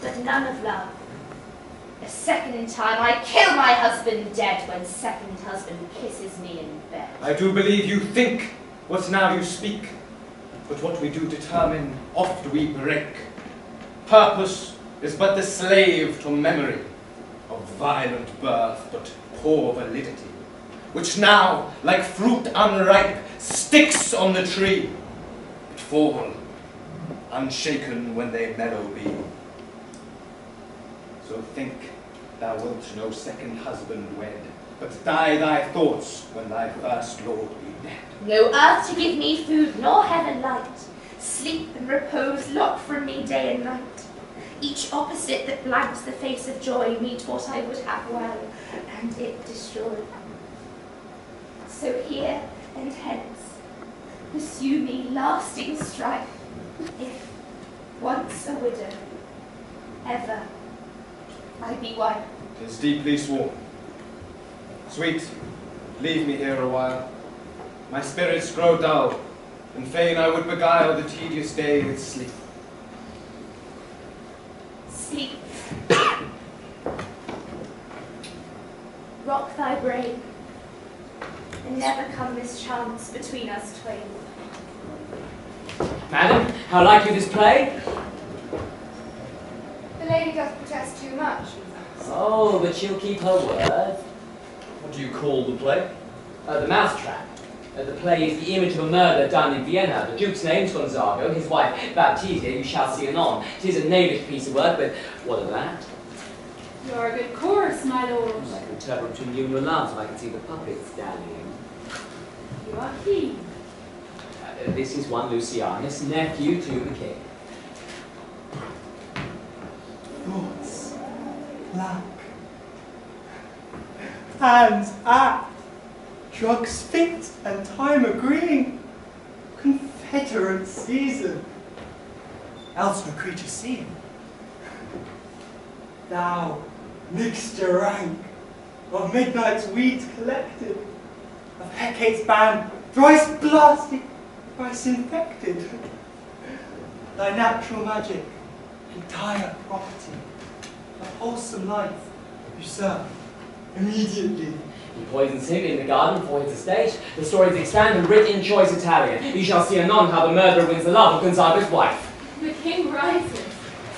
but none of love. A second in time I kill my husband dead when second husband kisses me in bed. I do believe you think what now you speak, but what we do determine oft we break. Purpose is but the slave to memory of violent birth, but poor validity, which now, like fruit unripe, sticks on the tree, but fall unshaken when they mellow be. So think thou wilt no second husband wed, but die thy thoughts when thy first lord be dead. No earth to give me food, nor heaven light. Sleep and repose lock from me day and night. Each opposite that blanks the face of joy meet what I would have well, and it destroy. So here and hence, pursue me lasting strife, if, once a widow, ever I be wife. 'Tis deeply sworn. Sweet, leave me here a while. My spirits grow dull, and fain I would beguile the tedious day with sleep. Sleep. Rock thy brain, and never come mischance between us twain. Madam, how like you this play? The lady doth protest too much. Oh, but she'll keep her word. What do you call the play? The Mousetrap. The play is the image of a murder done in Vienna. The Duke's name's Gonzago, his wife Baptista, you shall see anon. 'Tis a knavish piece of work, but what of that? You're a good chorus, my lord. I can interpret between you and your loves if I can see the puppets dallying. You are he. This is one Lucianus, nephew to the king. Thoughts, black. Hands act. Drugs fit and time agreeing. Confederate season. Else no creature seen. Thou, mixture rank, of midnight's weeds collected, of Hecate's band, thrice blasted, thrice infected. Thy natural magic, entire property, a wholesome life, usurp immediately. He poisons him in the garden before his estate. The story is extant and writ in choice Italian. You shall see anon how the murderer wins the love of Gonzago's wife. The king rises.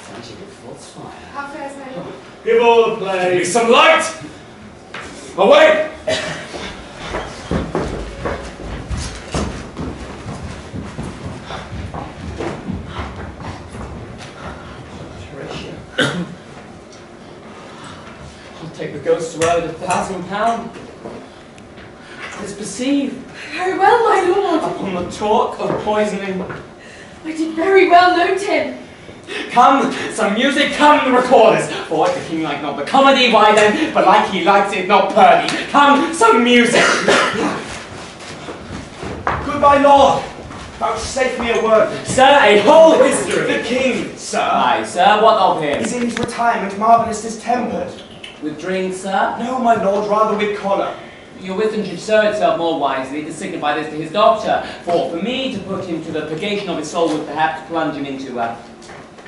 Such a false fire. How fares my lord? Give all the play. Give me some light! Away! I'll take the ghost to her with £1,000. Tis perceived. Very well, my lord. Upon the talk of poisoning. I did very well note him. Come, some music, come the recorders. For the king like not the comedy, why then, but like he likes it not purdy. Come, some music. Good my lord, vouchsafe me a word. Sir, a whole history. The king, sir. Aye, sir, what of him? Is in his retirement marvellous distempered. With drink, sir? No, my lord, rather with choler. Your wisdom should show itself more wisely to signify this to his doctor, for me to put him to the purgation of his soul would perhaps plunge him into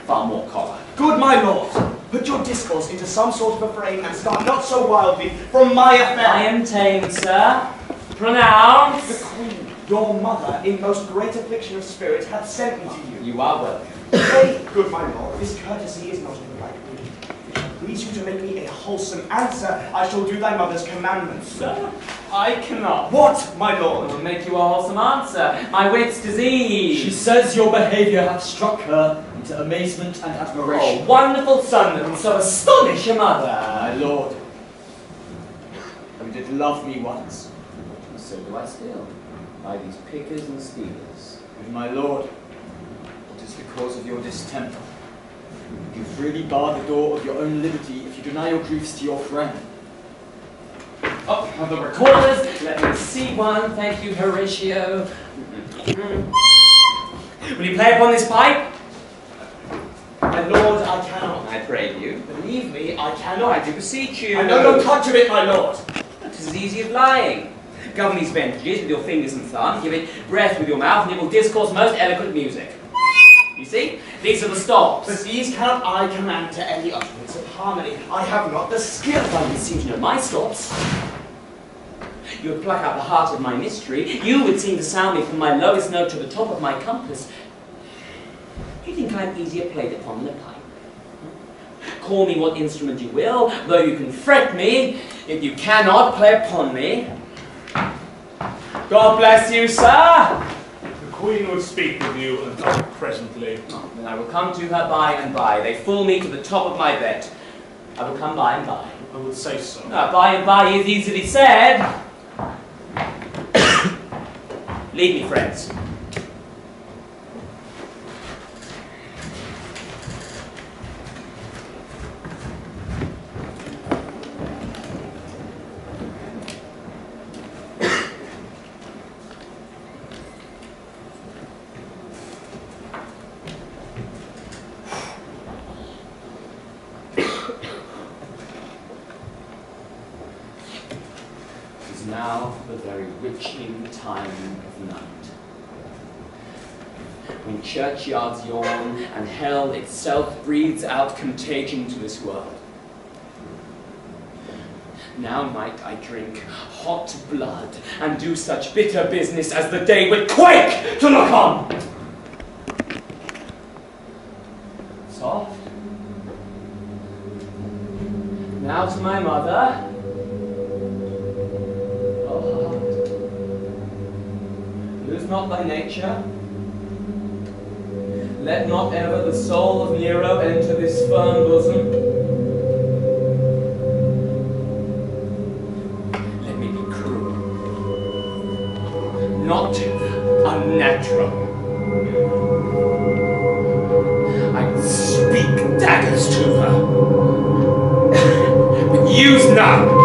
far more choler. Good my lord, put your discourse into some sort of a frame and start not so wildly from my affair. I am tame, sir. Pronounce. The queen, your mother, in most great affliction of spirit, hath sent me to you. You are welcome. Nay, good my lord, this courtesy is not of the right breed. If it please you to make me a wholesome answer, I shall do thy mother's commandments. Sir, I cannot. What, my I lord? will make you a wholesome answer. My wit's disease. She says your behaviour hath struck her into amazement and admiration. Oh, wonderful son that can so astonish a mother. My lord, you did love me once. And so do I still, by these pickers and stealers. And my lord, it is the cause of your distemper. You freely bar the door of your own liberty if you deny your griefs to your friend. Oh, have the recorders. Let me see one. Thank you, Horatio. Will you play upon this pipe? My lord, I cannot. I pray you. Believe me, I No, cannot. I do beseech you. I know no touch of it, my lord. That is as easy as lying. Govern these ventrages with your fingers and thumb, give it breath with your mouth, and it will discourse most eloquent music. You see? These are the stops. But these cannot I command to any utterance of harmony. I have not the skill. Well, you seem to know my stops. You would pluck out the heart of my mystery. You would seem to sound me from my lowest note to the top of my compass. Do you think I'm easier played upon than the pipe? Call me what instrument you will, though you can fret me, if you cannot play upon me. God bless you, sir! The Queen would speak with you until presently. Oh, then I will come to her by and by. They fool me to the top of my bed. I will come by and by. I would say so. By and by is easily said. Leave me, friends. It is now the very witching time of night, when churchyards yawn and hell itself breathes out contagion to this world. Now might I drink hot blood and do such bitter business as the day would quake to look on. Soft. Now to my mother. Oh heart, lose not thy nature. Let not ever the soul of Nero enter this firm bosom. Let me be cruel, not unnatural. I speak daggers to her, but use none.